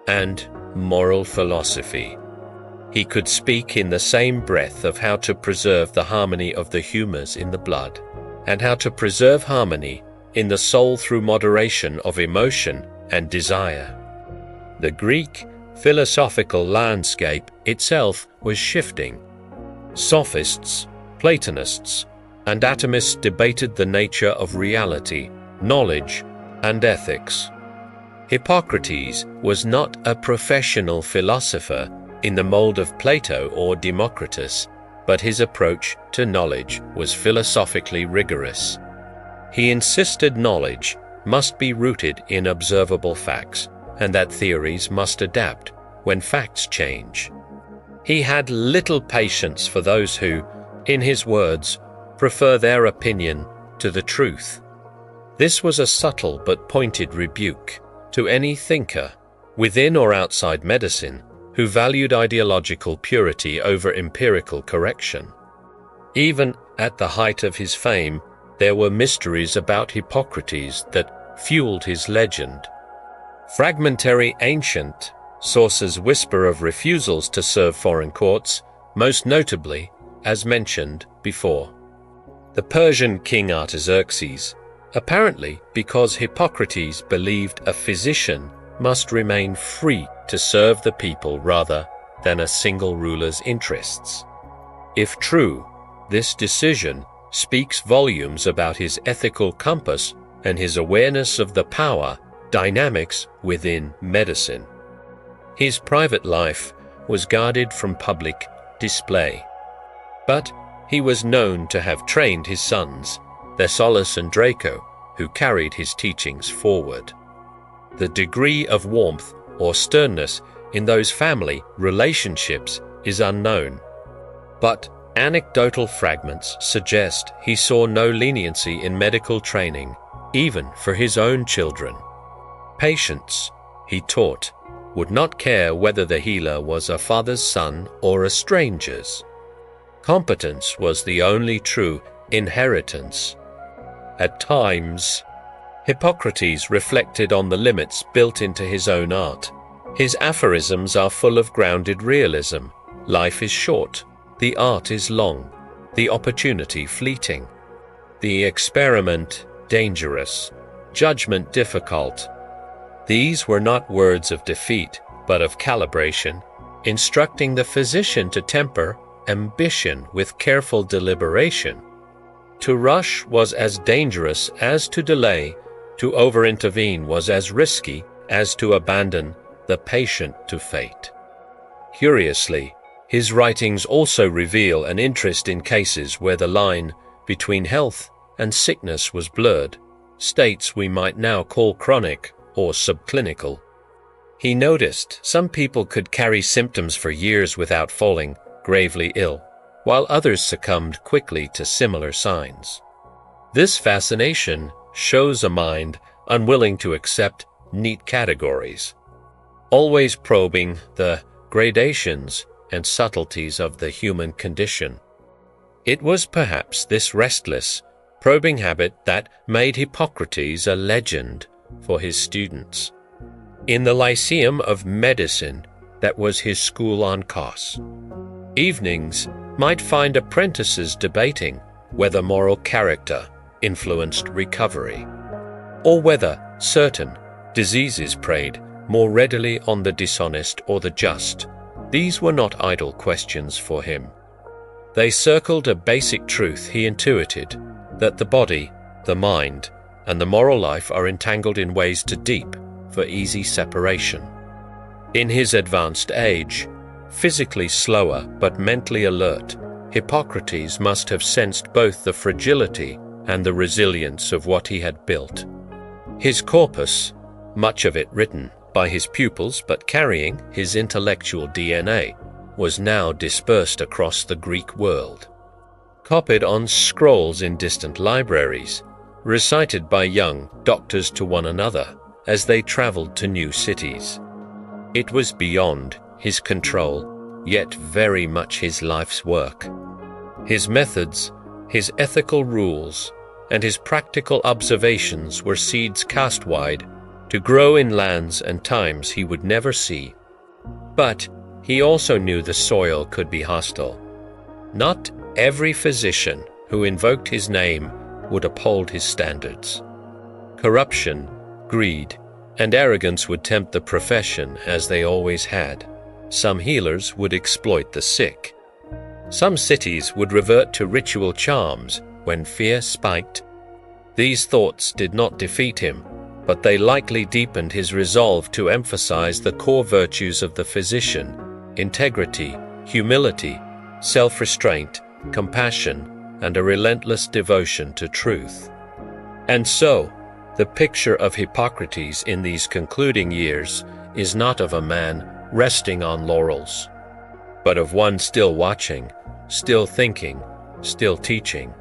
and moral philosophy. He could speak in the same breath of how to preserve the harmony of the humors in the blood, and how to preserve harmony in the soul through moderation of emotion and desire. The Greek philosophical landscape itself was shifting. Sophists, Platonists, and atomists debated the nature of reality, knowledge, and ethics. Hippocrates was not a professional philosopher in the mold of Plato or Democritus, but his approach to knowledge was philosophically rigorous. He insisted knowledge must be rooted in observable facts, and that theories must adapt when facts change. He had little patience for those who, in his words, prefer their opinion to the truth. This was a subtle but pointed rebuke to any thinker, within or outside medicine, who valued ideological purity over empirical correction. Even at the height of his fame, there were mysteries about Hippocrates that fueled his legend. Fragmentary ancient sources whisper of refusals to serve foreign courts, most notably, as mentioned before, the Persian king Artaxerxes, apparently because Hippocrates believed a physician must remain free to serve the people rather than a single ruler's interests. If true, this decision speaks volumes about his ethical compass and his awareness of the power dynamics within medicine. His private life was guarded from public display, but he was known to have trained his sons, Thessalus and Draco, who carried his teachings forward. The degree of warmth or sternness in those family relationships is unknown, but anecdotal fragments suggest he saw no leniency in medical training, even for his own children. Patients, he taught, would not care whether the healer was a father's son or a stranger's. Competence was the only true inheritance. At times, Hippocrates reflected on the limits built into his own art. His aphorisms are full of grounded realism. Life is short, the art is long, the opportunity fleeting, the experiment dangerous, judgment difficult. These were not words of defeat, but of calibration, instructing the physician to temper ambition with careful deliberation. To rush was as dangerous as to delay, to over-intervene was as risky as to abandon the patient to fate. Curiously, his writings also reveal an interest in cases where the line between health and sickness was blurred, states we might now call chronic or subclinical. He noticed some people could carry symptoms for years without falling gravely ill, while others succumbed quickly to similar signs. This fascination shows a mind unwilling to accept neat categories, always probing the gradations and subtleties of the human condition. It was perhaps this restless, probing habit that made Hippocrates a legend for his students. In the Lyceum of Medicine, that was his school on Kos, evenings might find apprentices debating whether moral character influenced recovery, or whether certain diseases preyed more readily on the dishonest or the just. These were not idle questions for him. They circled a basic truth he intuited, that the body, the mind, and the moral life are entangled in ways too deep for easy separation. In his advanced age, physically slower but mentally alert, Hippocrates must have sensed both the fragility and the resilience of what he had built. His corpus, much of it written by his pupils but carrying his intellectual DNA, was now dispersed across the Greek world, copied on scrolls in distant libraries, recited by young doctors to one another as they traveled to new cities. It was beyond his control, yet very much his life's work. His methods, his ethical rules, and his practical observations were seeds cast wide to grow in lands and times he would never see. But he also knew the soil could be hostile. Not every physician who invoked his name would uphold his standards. Corruption, greed, and arrogance would tempt the profession, as they always had. Some healers would exploit the sick. Some cities would revert to ritual charms when fear spiked. These thoughts did not defeat him, but they likely deepened his resolve to emphasize the core virtues of the physician: integrity, humility, self-restraint, compassion, and a relentless devotion to truth. And so, the picture of Hippocrates in these concluding years is not of a man resting on laurels, but of one still watching, still thinking, still teaching.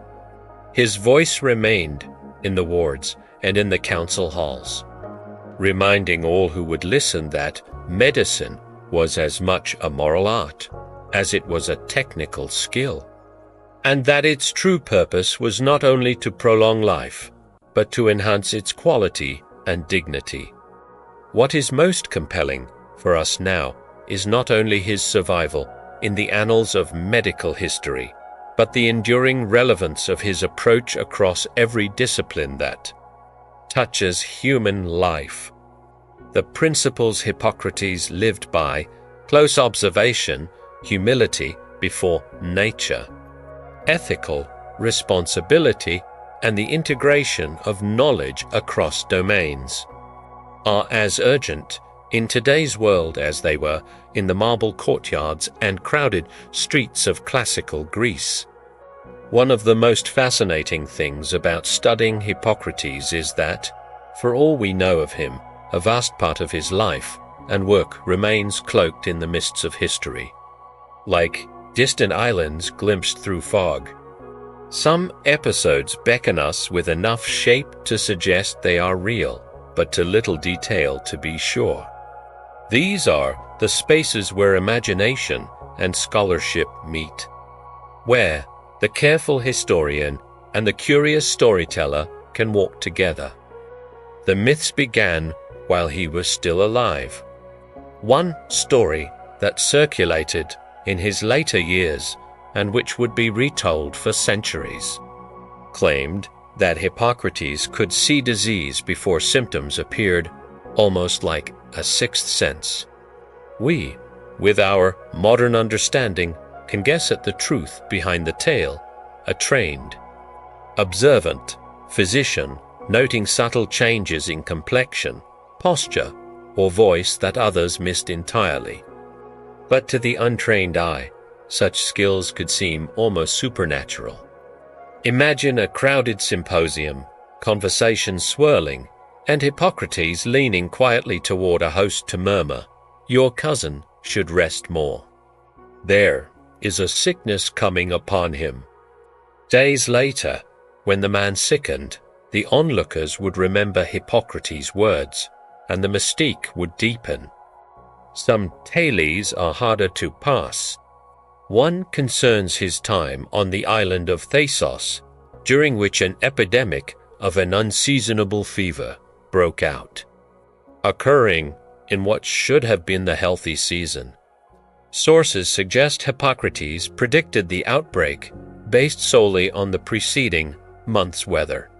His voice remained in the wards and in the council halls, reminding all who would listen that medicine was as much a moral art as it was a technical skill, and that its true purpose was not only to prolong life, but to enhance its quality and dignity. What is most compelling for us now is not only his survival in the annals of medical history, but the enduring relevance of his approach across every discipline that touches human life. The principles Hippocrates lived by: close observation, humility before nature, ethical responsibility, and the integration of knowledge across domains, are as urgent in today's world as they were in the marble courtyards and crowded streets of classical Greece. One of the most fascinating things about studying Hippocrates is that, for all we know of him, a vast part of his life and work remains cloaked in the mists of history, like distant islands glimpsed through fog. Some episodes beckon us with enough shape to suggest they are real, but too little detail to be sure. These are the spaces where imagination and scholarship meet, where the careful historian and the curious storyteller can walk together. The myths began while he was still alive. One story that circulated in his later years, and which would be retold for centuries, claimed that Hippocrates could see disease before symptoms appeared, almost like a sixth sense. We, with our modern understanding, can guess at the truth behind the tale. A trained, observant physician noting subtle changes in complexion, posture, or voice that others missed entirely. But to the untrained eye, such skills could seem almost supernatural. Imagine a crowded symposium, conversation swirling, and Hippocrates leaning quietly toward a host to murmur, "Your cousin should rest more. There is a sickness coming upon him." Days later, when the man sickened, the onlookers would remember Hippocrates' words, and the mystique would deepen. Some tales are harder to pass. One concerns his time on the island of Thasos, during which an epidemic of an unseasonable fever broke out, occurring in what should have been the healthy season. Sources suggest Hippocrates predicted the outbreak based solely on the preceding month's weather.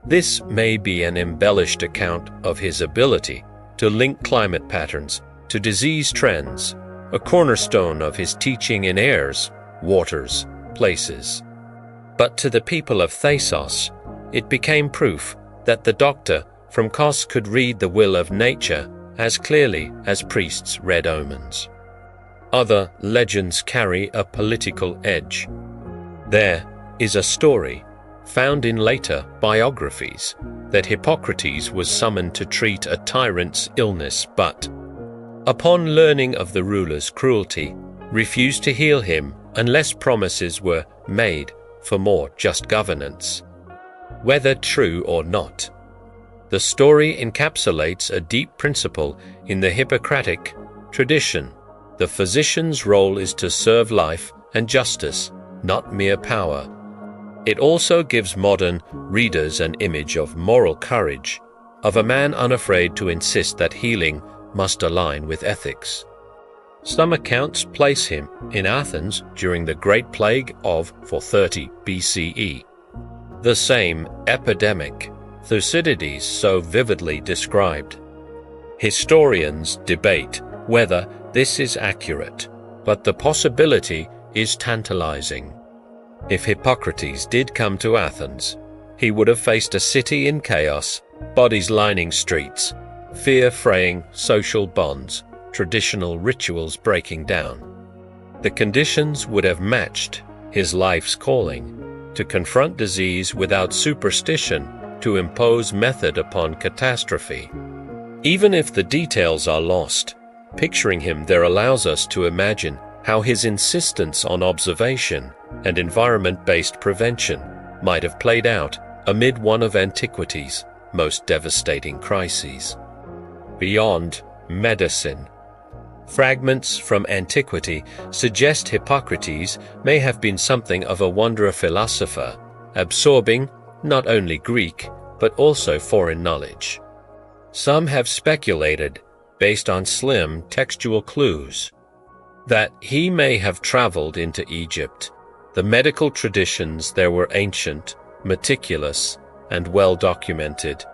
This may be an embellished account of his ability to link climate patterns to disease trends, a cornerstone of his teaching in airs, waters, places. But to the people of Thasos, it became proof that the doctor from Kos could read the will of nature as clearly as priests read omens. Other legends carry a political edge. There is a story, found in later biographies, that Hippocrates was summoned to treat a tyrant's illness, but, upon learning of the ruler's cruelty, refused to heal him unless promises were made for more just governance. Whether true or not, the story encapsulates a deep principle in the Hippocratic tradition. The physician's role is to serve life and justice, not mere power. It also gives modern readers an image of moral courage, of a man unafraid to insist that healing must align with ethics. Some accounts place him in Athens during the Great Plague of 430 BCE, the same epidemic Thucydides so vividly described. Historians debate whether this is accurate, but the possibility is tantalizing. If Hippocrates did come to Athens, he would have faced a city in chaos, bodies lining streets, fear fraying social bonds, traditional rituals breaking down. The conditions would have matched his life's calling to confront disease without superstition, to impose method upon catastrophe. Even if the details are lost, picturing him there allows us to imagine how his insistence on observation and environment-based prevention might have played out amid one of antiquity's most devastating crises. Beyond medicine, fragments from antiquity suggest Hippocrates may have been something of a wanderer philosopher, absorbing not only Greek but also foreign knowledge. Some have speculated, based on slim textual clues, that he may have traveled into Egypt. The medical traditions there were ancient, meticulous, and well documented.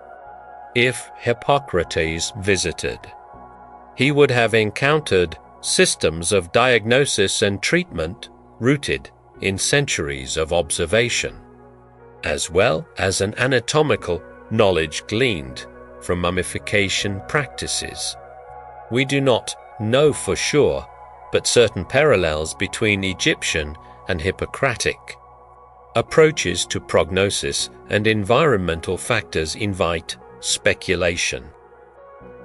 If Hippocrates visited, he would have encountered systems of diagnosis and treatment rooted in centuries of observation, as well as an anatomical knowledge gleaned from mummification practices. We do not know for sure, but certain parallels between Egyptian and Hippocratic approaches to prognosis and environmental factors invite speculation.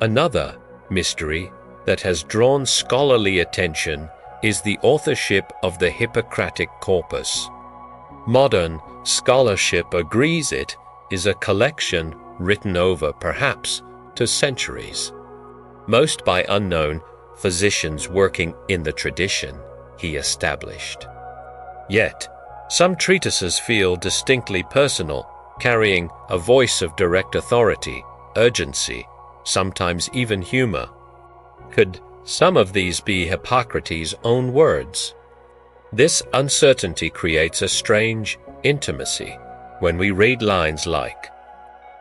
Another mystery that has drawn scholarly attention is the authorship of the Hippocratic Corpus. Modern scholarship agrees it is a collection written over perhaps to centuries, most by unknown physicians working in the tradition he established. Yet, some treatises feel distinctly personal, carrying a voice of direct authority, urgency, sometimes even humor. Could some of these be Hippocrates' own words? This uncertainty creates a strange intimacy when we read lines like,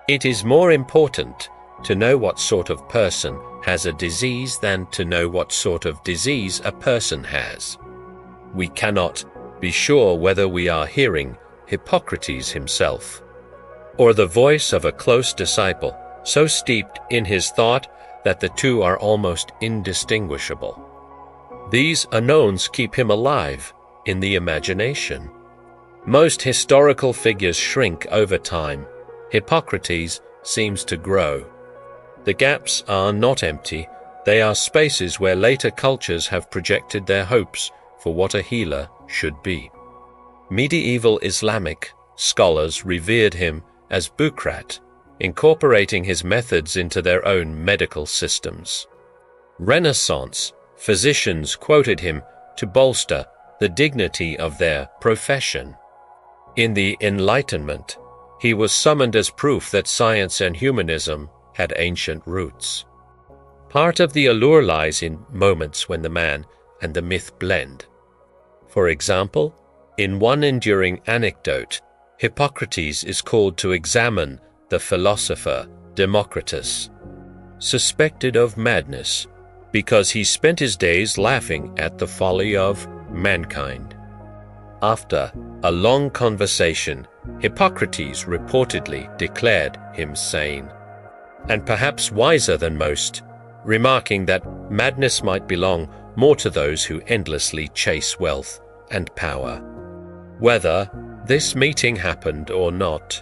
"It is more important to know what sort of person has a disease than to know what sort of disease a person has." We cannot be sure whether we are hearing Hippocrates himself, or the voice of a close disciple, so steeped in his thought that the two are almost indistinguishable. These unknowns keep him alive in the imagination. Most historical figures shrink over time. Hippocrates seems to grow. The gaps are not empty, they are spaces where later cultures have projected their hopes for what a healer should be. Medieval Islamic scholars revered him as Bucrat, incorporating his methods into their own medical systems. Renaissance physicians quoted him to bolster the dignity of their profession. In the Enlightenment, he was summoned as proof that science and humanism had ancient roots. Part of the allure lies in moments when the man and the myth blend. For example, in one enduring anecdote, Hippocrates is called to examine the philosopher Democritus, suspected of madness because he spent his days laughing at the folly of mankind. After a long conversation, Hippocrates reportedly declared him sane, and perhaps wiser than most, remarking that madness might belong more to those who endlessly chase wealth and power. Whether this meeting happened or not,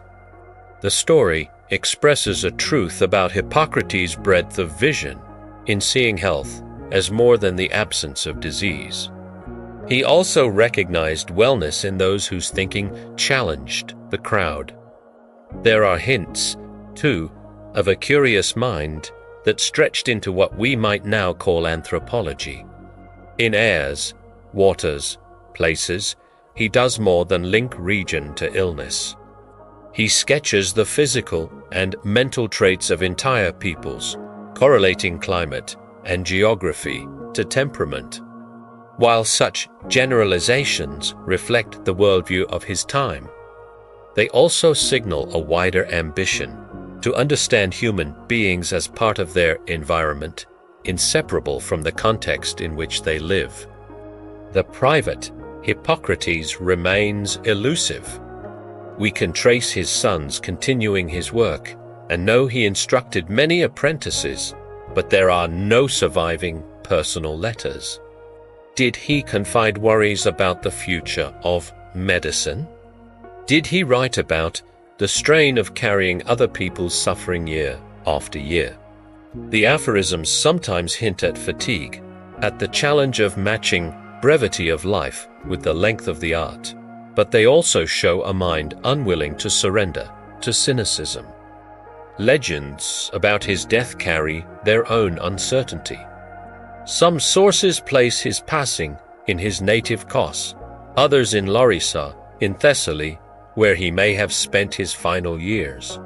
the story expresses a truth about Hippocrates' breadth of vision in seeing health as more than the absence of disease. He also recognized wellness in those whose thinking challenged the crowd. There are hints, too, of a curious mind that stretched into what we might now call anthropology. In airs, waters, places, he does more than link region to illness. He sketches the physical and mental traits of entire peoples, correlating climate and geography to temperament. While such generalizations reflect the worldview of his time, they also signal a wider ambition to understand human beings as part of their environment, inseparable from the context in which they live. The private Hippocrates remains elusive. We can trace his sons continuing his work and know he instructed many apprentices, but there are no surviving personal letters. Did he confide worries about the future of medicine? Did he write about the strain of carrying other people's suffering year after year? The aphorisms sometimes hint at fatigue, at the challenge of matching brevity of life with the length of the art, but they also show a mind unwilling to surrender to cynicism. Legends about his death carry their own uncertainty. Some sources place his passing in his native Kos, others in Larissa, in Thessaly, where he may have spent his final years.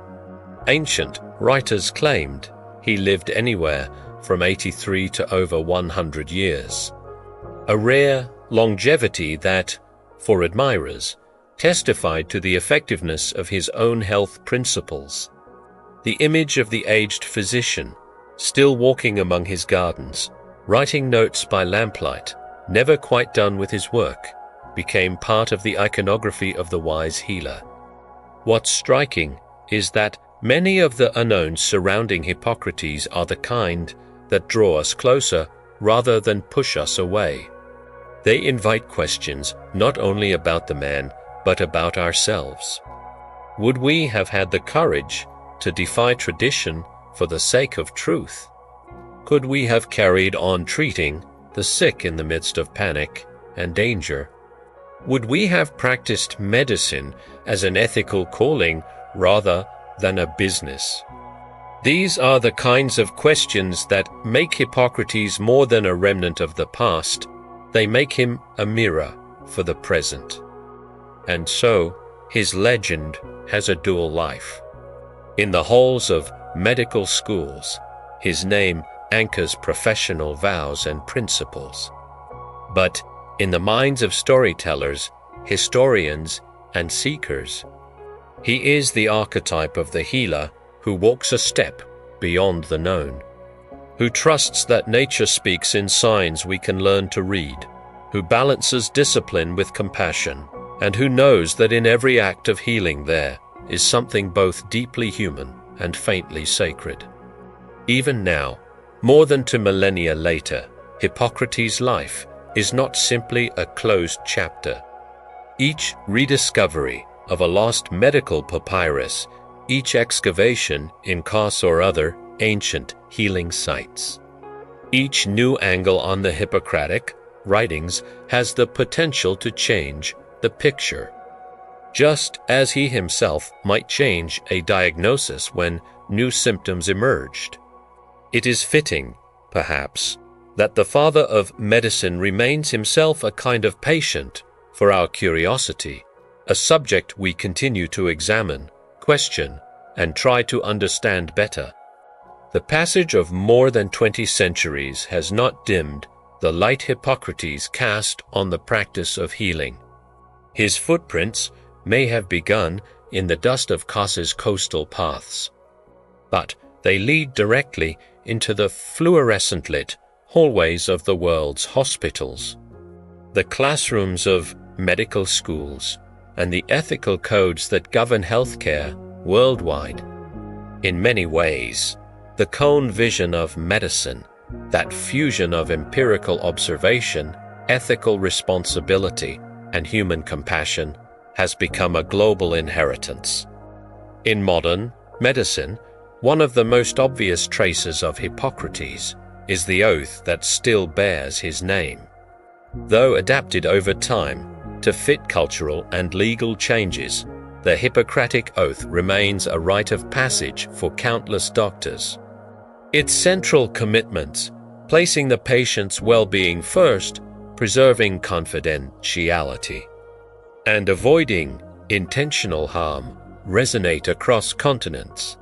Ancient writers claimed he lived anywhere from 83 to over 100 years. A rare longevity that, for admirers, testified to the effectiveness of his own health principles. The image of the aged physician, still walking among his gardens, writing notes by lamplight, never quite done with his work, became part of the iconography of the wise healer. What's striking is that many of the unknowns surrounding Hippocrates are the kind that draw us closer rather than push us away. They invite questions not only about the man, but about ourselves. Would we have had the courage to defy tradition for the sake of truth? Could we have carried on treating the sick in the midst of panic and danger? Would we have practiced medicine as an ethical calling rather than a business? These are the kinds of questions that make Hippocrates more than a remnant of the past. They make him a mirror for the present. And so, his legend has a dual life. In the halls of medical schools, his name anchors professional vows and principles. But in the minds of storytellers, historians, and seekers, he is the archetype of the healer who walks a step beyond the known, who trusts that nature speaks in signs we can learn to read, who balances discipline with compassion, and who knows that in every act of healing there is something both deeply human and faintly sacred. Even now, more than 2 millennia later, Hippocrates' life is not simply a closed chapter. Each rediscovery of a lost medical papyrus, each excavation in Kos or other ancient healing sites, each new angle on the Hippocratic writings has the potential to change the picture, just as he himself might change a diagnosis when new symptoms emerged. It is fitting, perhaps, that the father of medicine remains himself a kind of patient for our curiosity, a subject we continue to examine, question, and try to understand better. The passage of more than 20 centuries has not dimmed the light Hippocrates cast on the practice of healing. His footprints may have begun in the dust of Kos's coastal paths, but they lead directly into the fluorescent-lit hallways of the world's hospitals, the classrooms of medical schools, and the ethical codes that govern healthcare worldwide. In many ways, the cone vision of medicine, that fusion of empirical observation, ethical responsibility, and human compassion, has become a global inheritance. In modern medicine, one of the most obvious traces of Hippocrates is the oath that still bears his name. Though adapted over time to fit cultural and legal changes, the Hippocratic Oath remains a rite of passage for countless doctors. Its central commitments, placing the patient's well-being first, preserving confidentiality, and avoiding intentional harm resonate across continents.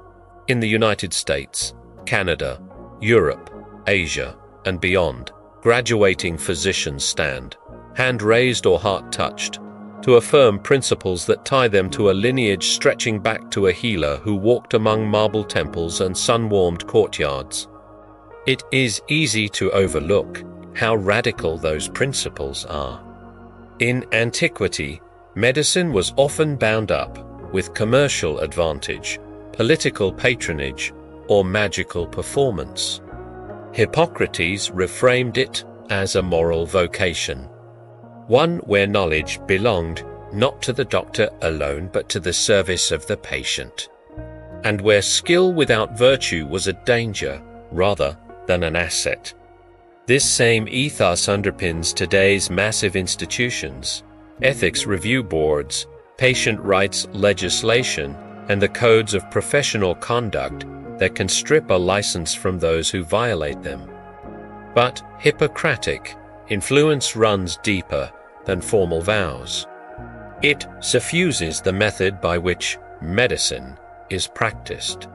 In the United States, Canada, Europe, Asia, and beyond, graduating physicians stand, hand raised or heart touched, to affirm principles that tie them to a lineage stretching back to a healer who walked among marble temples and sun-warmed courtyards. It is easy to overlook how radical those principles are. In antiquity, medicine was often bound up with commercial advantage, political patronage, or magical performance. Hippocrates reframed it as a moral vocation, one where knowledge belonged not to the doctor alone but to the service of the patient, and where skill without virtue was a danger rather than an asset. This same ethos underpins today's massive institutions, ethics review boards, patient rights legislation, and the codes of professional conduct that can strip a license from those who violate them. But Hippocratic influence runs deeper than formal vows. It suffuses the method by which medicine is practiced.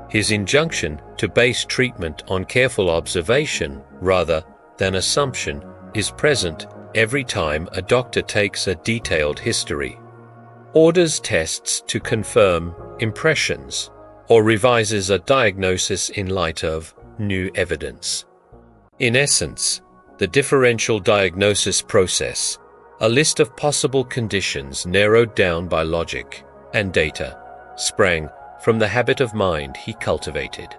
His injunction to base treatment on careful observation rather than assumption is present every time a doctor takes a detailed history, orders tests to confirm impressions, or revises a diagnosis in light of new evidence. In essence, the differential diagnosis process, a list of possible conditions narrowed down by logic and data, sprang from the habit of mind he cultivated.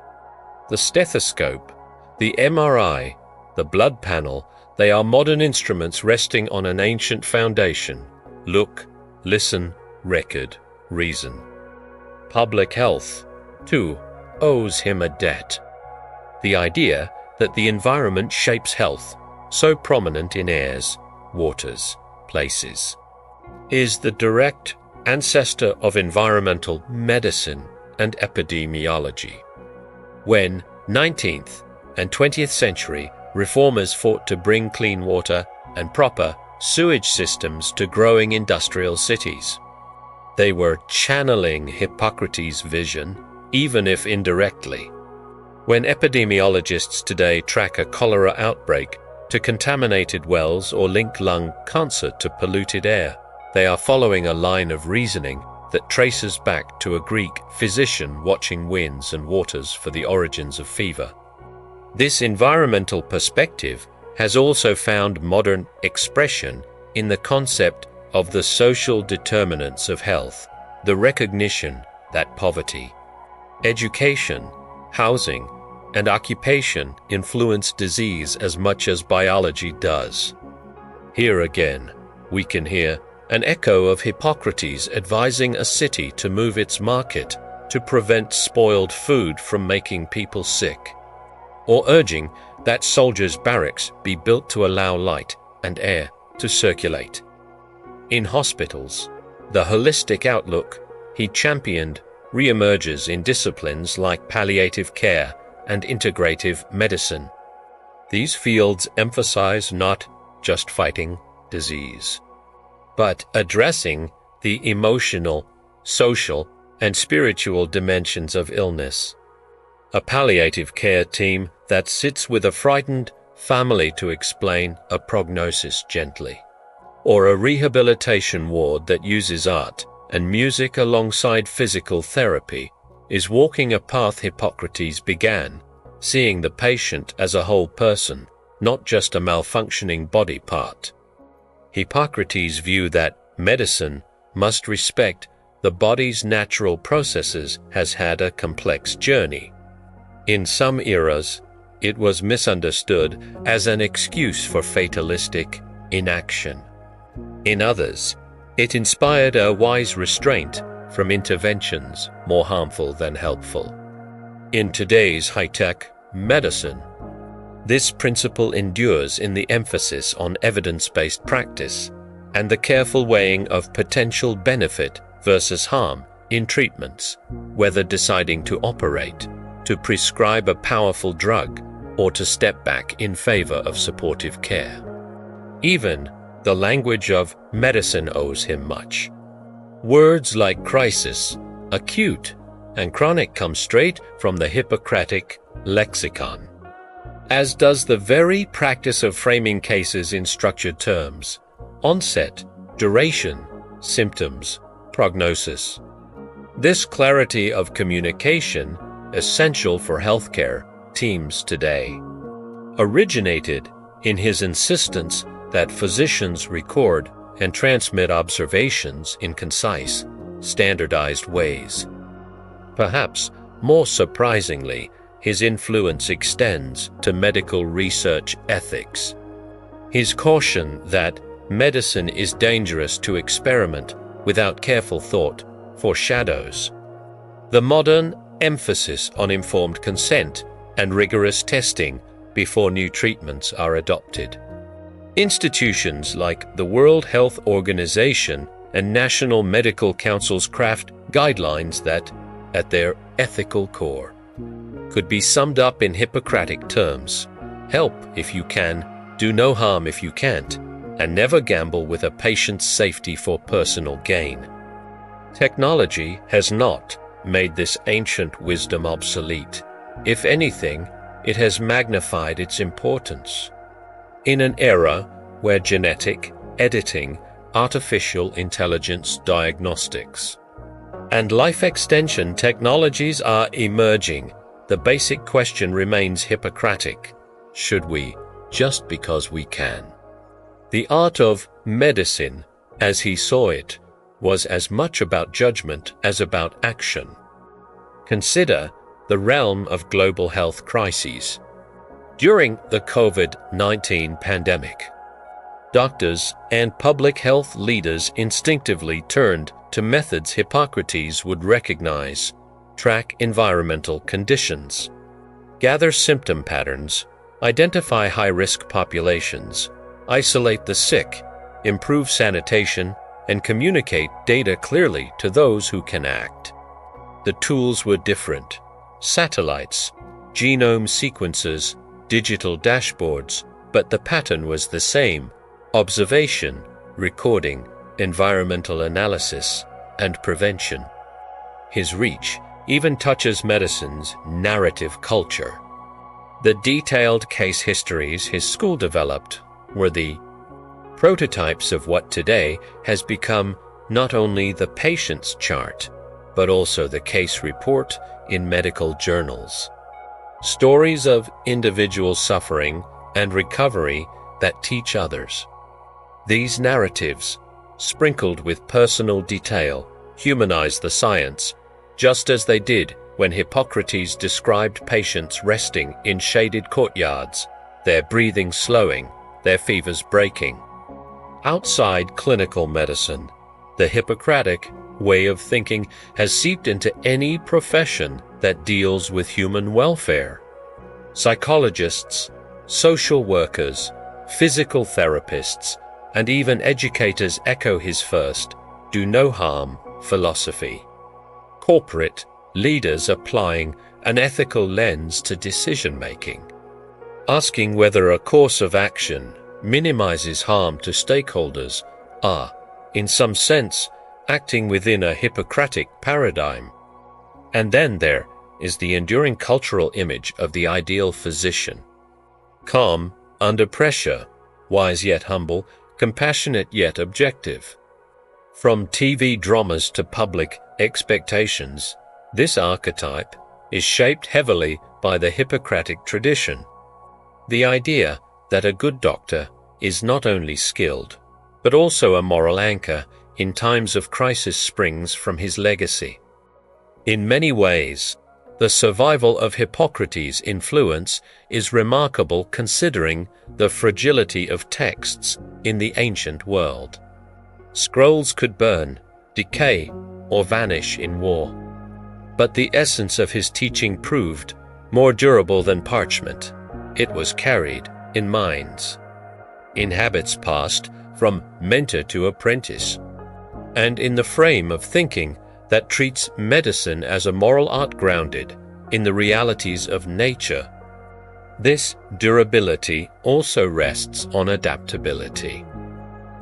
The stethoscope, the MRI, the blood panel, they are modern instruments resting on an ancient foundation: look, listen, record, reason. Public health, too, owes him a debt. The idea that the environment shapes health, so prominent in airs, waters, places, is the direct ancestor of environmental medicine and epidemiology. When 19th and 20th century reformers fought to bring clean water and proper sewage systems to growing industrial cities, they were channeling Hippocrates' vision, even if indirectly. When epidemiologists today track a cholera outbreak to contaminated wells or link lung cancer to polluted air, they are following a line of reasoning that traces back to a Greek physician watching winds and waters for the origins of fever. This environmental perspective has also found modern expression in the concept of the social determinants of health, the recognition that poverty, education, housing, and occupation influence disease as much as biology does. Here again, we can hear an echo of Hippocrates advising a city to move its market to prevent spoiled food from making people sick, or urging that soldiers' barracks be built to allow light and air to circulate. In hospitals, the holistic outlook he championed reemerges in disciplines like palliative care and integrative medicine. These fields emphasize not just fighting disease, but addressing the emotional, social, and spiritual dimensions of illness. A palliative care team that sits with a frightened family to explain a prognosis gently, or a rehabilitation ward that uses art and music alongside physical therapy, is walking a path Hippocrates began, seeing the patient as a whole person, not just a malfunctioning body part. Hippocrates' view that medicine must respect the body's natural processes has had a complex journey. In some eras, it was misunderstood as an excuse for fatalistic inaction. In others, it inspired a wise restraint from interventions more harmful than helpful. In today's high-tech medicine, this principle endures in the emphasis on evidence-based practice and the careful weighing of potential benefit versus harm in treatments, whether deciding to operate, to prescribe a powerful drug, or to step back in favor of supportive care. Even The language of medicine owes him much. Words like crisis, acute, and chronic come straight from the Hippocratic lexicon, as does the very practice of framing cases in structured terms: onset, duration, symptoms, prognosis. This clarity of communication, essential for healthcare teams today, originated in his insistence that physicians record and transmit observations in concise, standardized ways. Perhaps more surprisingly, his influence extends to medical research ethics. His caution that medicine is dangerous to experiment without careful thought foreshadows the modern emphasis on informed consent and rigorous testing before new treatments are adopted. Institutions like the World Health Organization and National Medical Councils craft guidelines that, at their ethical core, could be summed up in Hippocratic terms: help if you can, do no harm if you can't, and never gamble with a patient's safety for personal gain. Technology has not made this ancient wisdom obsolete. If anything, it has magnified its importance. In an era where genetic, editing, artificial intelligence diagnostics, and life extension technologies are emerging, the basic question remains Hippocratic: should we, just because we can? The art of medicine, as he saw it, was as much about judgment as about action. Consider the realm of global health crises. During the COVID-19 pandemic, doctors and public health leaders instinctively turned to methods Hippocrates would recognize: track environmental conditions, gather symptom patterns, identify high-risk populations, isolate the sick, improve sanitation, and communicate data clearly to those who can act. The tools were different: satellites, genome sequences, digital dashboards, but the pattern was the same: observation, recording, environmental analysis, and prevention. His reach even touches medicine's narrative culture. The detailed case histories his school developed were the prototypes of what today has become not only the patient's chart, but also the case report in medical journals. Stories of individual suffering and recovery that teach others. These narratives, sprinkled with personal detail, humanize the science, just as they did when Hippocrates described patients resting in shaded courtyards, their breathing slowing, their fevers breaking. Outside clinical medicine, the Hippocratic way of thinking has seeped into any profession that deals with human welfare. Psychologists, social workers, physical therapists, and even educators echo his first "do no harm" philosophy. Corporate leaders applying an ethical lens to decision-making, asking whether a course of action minimizes harm to stakeholders, are, in some sense, acting within a Hippocratic paradigm. And then there is the enduring cultural image of the ideal physician: calm under pressure, wise yet humble, compassionate yet objective. From TV dramas to public expectations, this archetype is shaped heavily by the Hippocratic tradition. The idea that a good doctor is not only skilled, but also a moral anchor in times of crisis springs from his legacy. In many ways, the survival of Hippocrates' influence is remarkable considering the fragility of texts in the ancient world. Scrolls could burn, decay, or vanish in war. But the essence of his teaching proved more durable than parchment. It was carried in minds, in habits passed from mentor to apprentice, and in the frame of thinking that treats medicine as a moral art grounded in the realities of nature. This durability also rests on adaptability.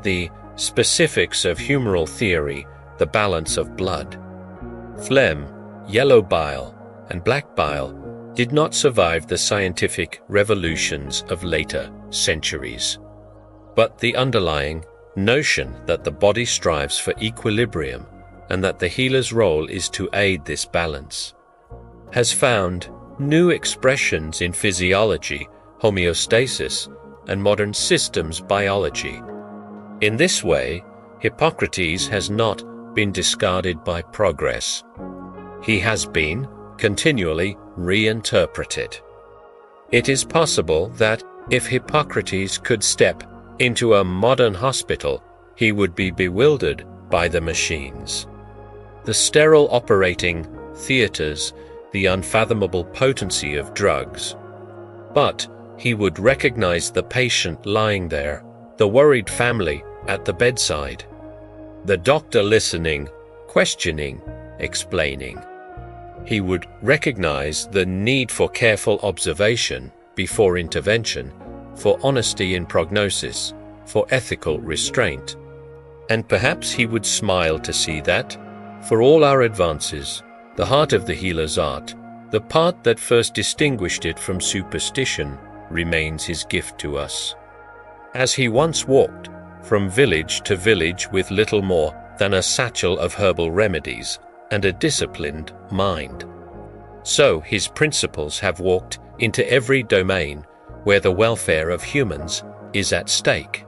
the specifics of humoral theory, the balance of blood. Phlegm, yellow bile, and black bile did not survive the scientific revolutions of later centuries. But the underlying notion that the body strives for equilibrium and that the healer's role is to aid this balance has found new expressions in physiology, homeostasis, and modern systems biology. In this way, Hippocrates has not been discarded by progress. He has been continually reinterpreted. It is possible that if Hippocrates could step into a modern hospital, he would be bewildered by the machines, the sterile operating theaters, the unfathomable potency of drugs. But he would recognize the patient lying there, the worried family at the bedside, the doctor listening, questioning, explaining. He would recognize the need for careful observation before intervention, for honesty in prognosis, for ethical restraint. And perhaps he would smile to see that, for all our advances, the heart of the healer's art, the part that first distinguished it from superstition, remains his gift to us. As he once walked from village to village with little more than a satchel of herbal remedies and a disciplined mind, so his principles have walked into every domain where the welfare of humans is at stake.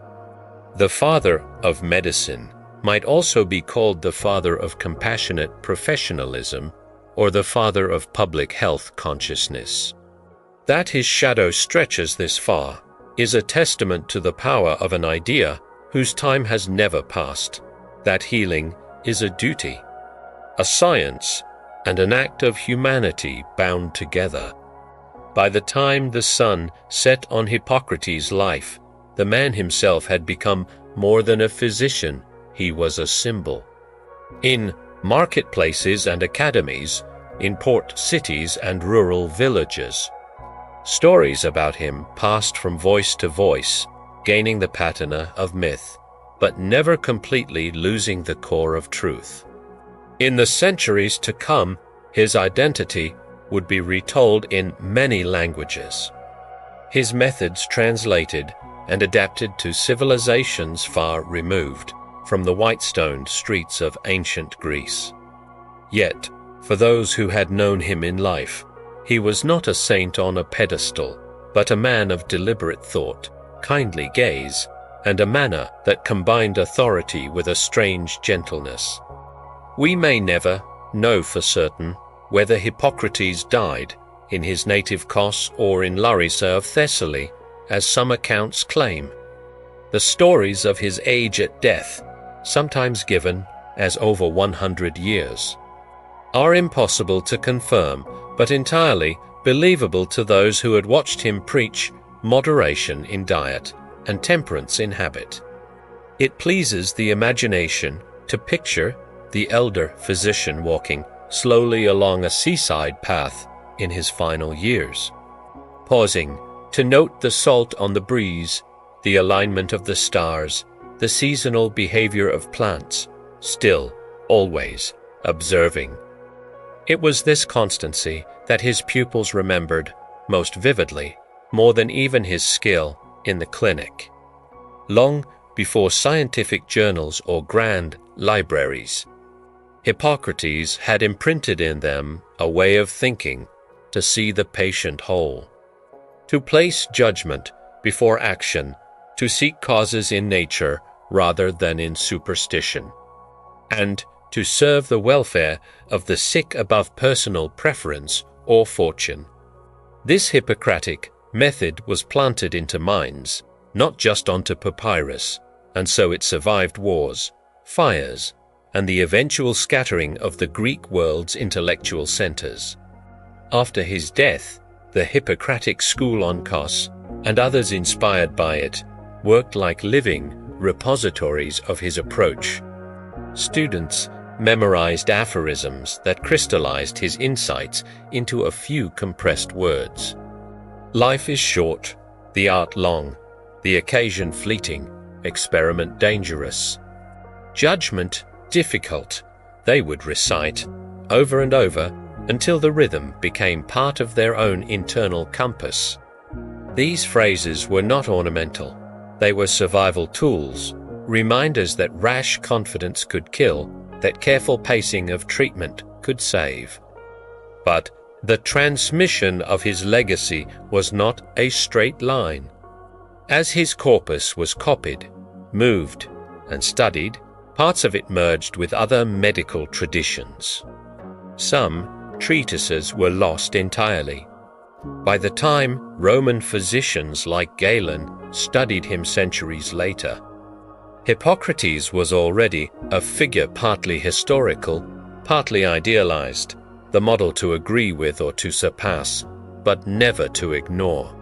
The father of medicine might also be called the father of compassionate professionalism or the father of public health consciousness. That his shadow stretches this far is a testament to the power of an idea whose time has never passed, that healing is a duty, a science, and an act of humanity bound together. By the time the sun set on Hippocrates' life, the man himself had become more than a physician, he was a symbol. In marketplaces and academies, in port cities and rural villages, stories about him passed from voice to voice, gaining the patina of myth, but never completely losing the core of truth. In the centuries to come, his identity would be retold in many languages, his methods translated and adapted to civilizations far removed from the white-stoned streets of ancient Greece. Yet, for those who had known him in life, he was not a saint on a pedestal, but a man of deliberate thought, kindly gaze, and a manner that combined authority with a strange gentleness. We may never know for certain whether Hippocrates died in his native Kos or in Larissa of Thessaly, as some accounts claim. The stories of his age at death, sometimes given as over 100 years, are impossible to confirm, but entirely believable to those who had watched him preach moderation in diet and temperance in habit. It pleases the imagination to picture the elder physician walking slowly along a seaside path in his final years, pausing to note the salt on the breeze, the alignment of the stars, the seasonal behavior of plants, still, always, observing. It was this constancy that his pupils remembered most vividly, more than even his skill in the clinic. Long before scientific journals or grand libraries, Hippocrates had imprinted in them a way of thinking to see the patient whole, to place judgment before action, to seek causes in nature rather than in superstition, and to serve the welfare of the sick above personal preference or fortune. This Hippocratic method was planted into minds, not just onto papyrus, and so it survived wars, fires, and the eventual scattering of the Greek world's intellectual centers. After his death, the Hippocratic school on Kos, and others inspired by it, worked like living repositories of his approach. Students memorized aphorisms that crystallized his insights into a few compressed words. Life is short, the art long, the occasion fleeting, experiment dangerous. Judgment difficult, they would recite, over and over, until the rhythm became part of their own internal compass. These phrases were not ornamental, they were survival tools, reminders that rash confidence could kill, that careful pacing of treatment could save. But the transmission of his legacy was not a straight line. As his corpus was copied, moved, and studied, parts of it merged with other medical traditions. Some treatises were lost entirely. By the time Roman physicians like Galen studied him centuries later, Hippocrates was already a figure partly historical, partly idealized, the model to agree with or to surpass, but never to ignore.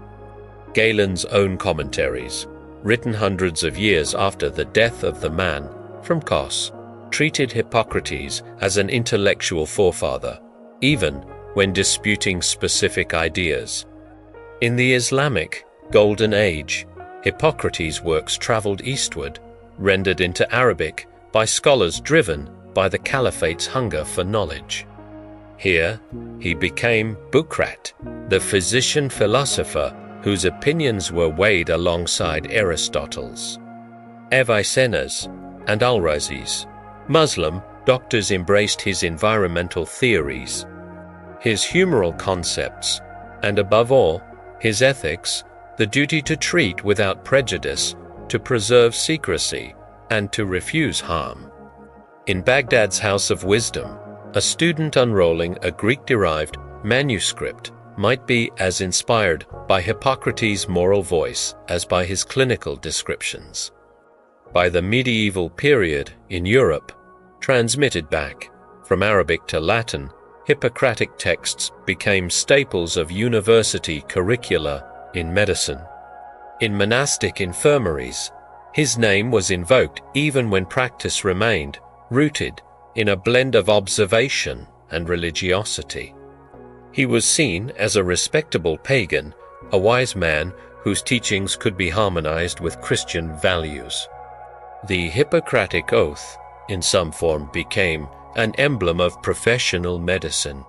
Galen's own commentaries, written hundreds of years after the death of the man, from Kos, treated Hippocrates as an intellectual forefather, even when disputing specific ideas. In the Islamic Golden Age, Hippocrates' works traveled eastward, rendered into Arabic by scholars driven by the Caliphate's hunger for knowledge. Here, he became Bucrat, the physician-philosopher whose opinions were weighed alongside Aristotle's. Avicenna's and Al-Razi's Muslim doctors embraced his environmental theories, his humoral concepts, and above all, his ethics, the duty to treat without prejudice, to preserve secrecy, and to refuse harm. In Baghdad's House of Wisdom, a student unrolling a Greek-derived manuscript might be as inspired by Hippocrates' moral voice as by his clinical descriptions. By the medieval period in Europe, transmitted back from Arabic to Latin, Hippocratic texts became staples of university curricula in medicine. In monastic infirmaries, his name was invoked even when practice remained rooted in a blend of observation and religiosity. He was seen as a respectable pagan, a wise man whose teachings could be harmonized with Christian values. The Hippocratic Oath, in some form, became an emblem of professional medicine,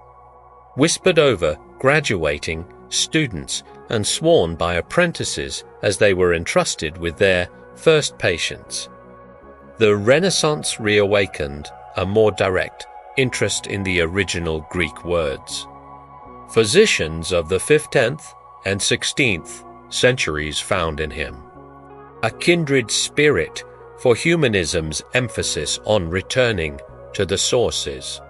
whispered over graduating students and sworn by apprentices as they were entrusted with their first patients. The Renaissance reawakened a more direct interest in the original Greek words. Physicians of the 5th, 10th, and 16th centuries found in him a kindred spirit for humanism's emphasis on returning to the sources.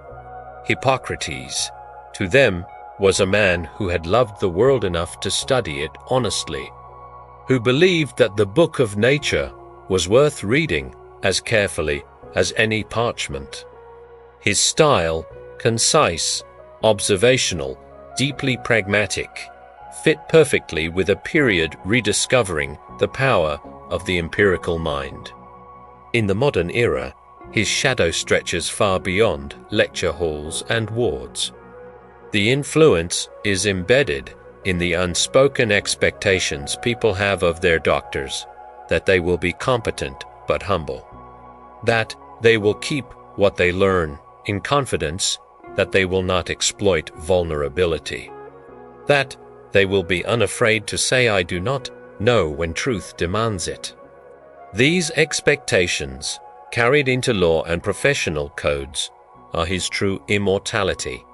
Hippocrates, to them, was a man who had loved the world enough to study it honestly, who believed that the book of nature was worth reading as carefully as any parchment. His style, concise, observational, deeply pragmatic, fit perfectly with a period rediscovering the power of the empirical mind. In the modern era, his shadow stretches far beyond lecture halls and wards. The influence is embedded in the unspoken expectations people have of their doctors, that they will be competent but humble, that they will keep what they learn in confidence, that they will not exploit vulnerability, that they will be unafraid to say I do not know when truth demands it. These expectations, carried into law and professional codes, are his true immortality.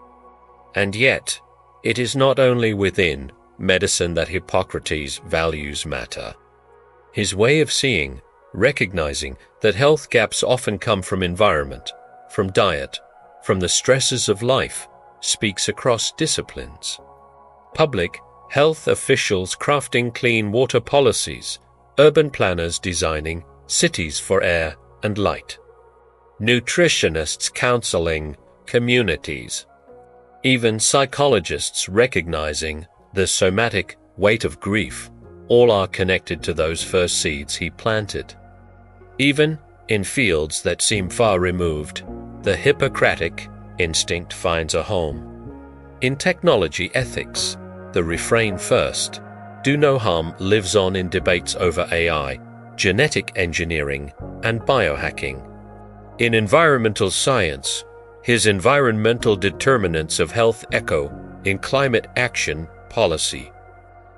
And yet, it is not only within medicine that Hippocrates' values matter. His way of seeing, recognizing that health gaps often come from environment, from diet, from the stresses of life, speaks across disciplines. Public health officials crafting clean water policies, urban planners designing cities for air and light, nutritionists counseling communities, even psychologists recognizing the somatic weight of grief, all are connected to those first seeds he planted. Even in fields that seem far removed, the Hippocratic instinct finds a home. In technology ethics, the refrain first, do no harm, lives on in debates over AI, genetic engineering, and biohacking. In environmental science, his environmental determinants of health echo in climate action policy.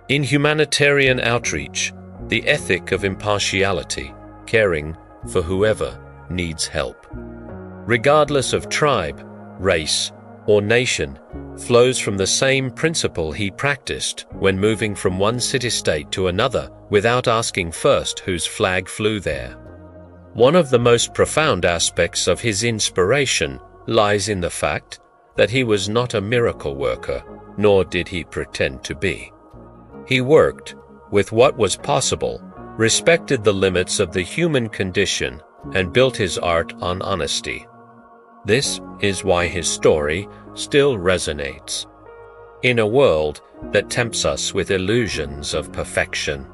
In humanitarian outreach, the ethic of impartiality, caring for whoever needs help, regardless of tribe, race, or nation, flows from the same principle he practiced when moving from one city-state to another without asking first whose flag flew there. One of the most profound aspects of his inspiration lies in the fact that he was not a miracle worker, nor did he pretend to be. He worked with what was possible, respected the limits of the human condition, and built his art on honesty. This is why his story still resonates in a world that tempts us with illusions of perfection.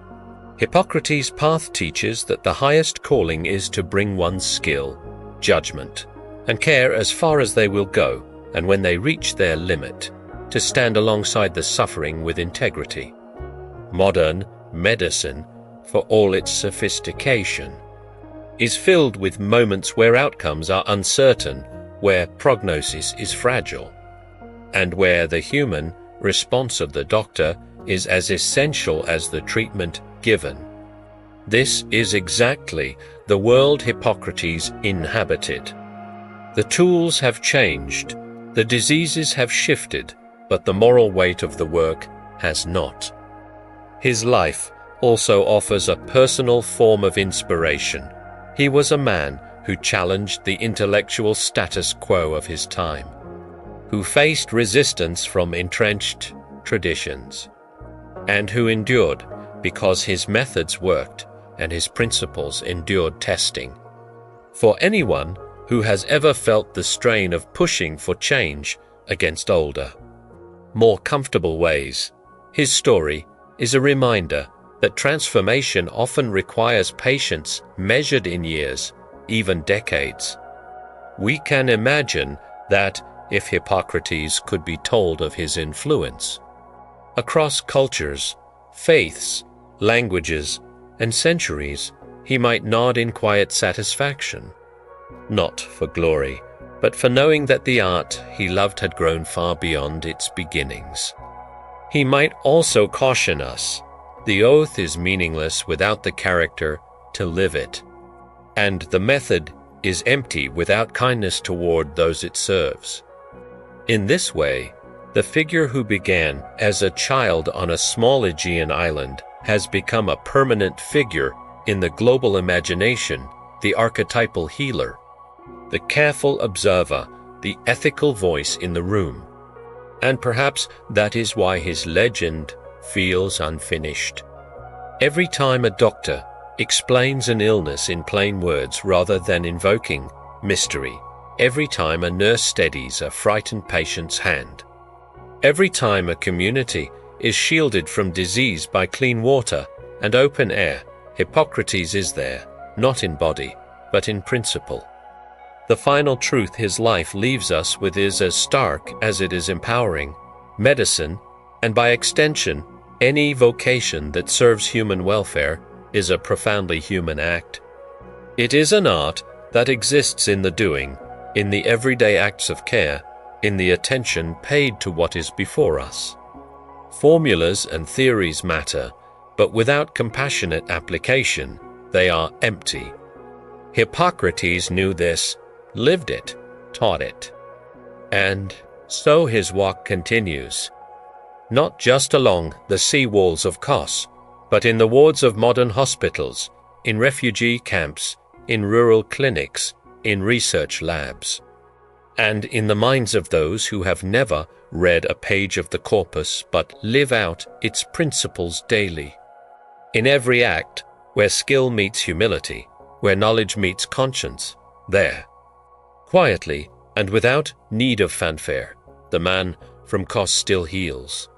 Hippocrates' path teaches that the highest calling is to bring one's skill, judgment, and care as far as they will go, and when they reach their limit, to stand alongside the suffering with integrity. Modern medicine, for all its sophistication, is filled with moments where outcomes are uncertain, where prognosis is fragile, and where the human response of the doctor is as essential as the treatment given. This is exactly the world Hippocrates inhabited. The tools have changed, the diseases have shifted, but the moral weight of the work has not. His life also offers a personal form of inspiration. He was a man who challenged the intellectual status quo of his time, who faced resistance from entrenched traditions, and who endured because his methods worked and his principles endured testing. For anyone who has ever felt the strain of pushing for change against older, more comfortable ways, his story is a reminder that transformation often requires patience measured in years, even decades. We can imagine that if Hippocrates could be told of his influence across cultures, faiths, languages, and centuries, he might nod in quiet satisfaction, not for glory, but for knowing that the art he loved had grown far beyond its beginnings. He might also caution us, the oath is meaningless without the character to live it, and the method is empty without kindness toward those it serves. In this way, the figure who began as a child on a small Aegean island has become a permanent figure in the global imagination, the archetypal healer, the careful observer, the ethical voice in the room. And perhaps that is why his legend feels unfinished. Every time a doctor explains an illness in plain words rather than invoking mystery, every time a nurse steadies a frightened patient's hand, every time a community is shielded from disease by clean water and open air, Hippocrates is there, not in body, but in principle. The final truth his life leaves us with is as stark as it is empowering. Medicine, and by extension, any vocation that serves human welfare, is a profoundly human act. It is an art that exists in the doing, in the everyday acts of care, in the attention paid to what is before us. Formulas and theories matter, but without compassionate application, they are empty. Hippocrates knew this, lived it, taught it. And so his walk continues, not just along the sea walls of Kos, but in the wards of modern hospitals, in refugee camps, in rural clinics, in research labs, and in the minds of those who have never read a page of the corpus but live out its principles daily. In every act, where skill meets humility, where knowledge meets conscience, there, quietly and without need of fanfare, the man from Kos still heals.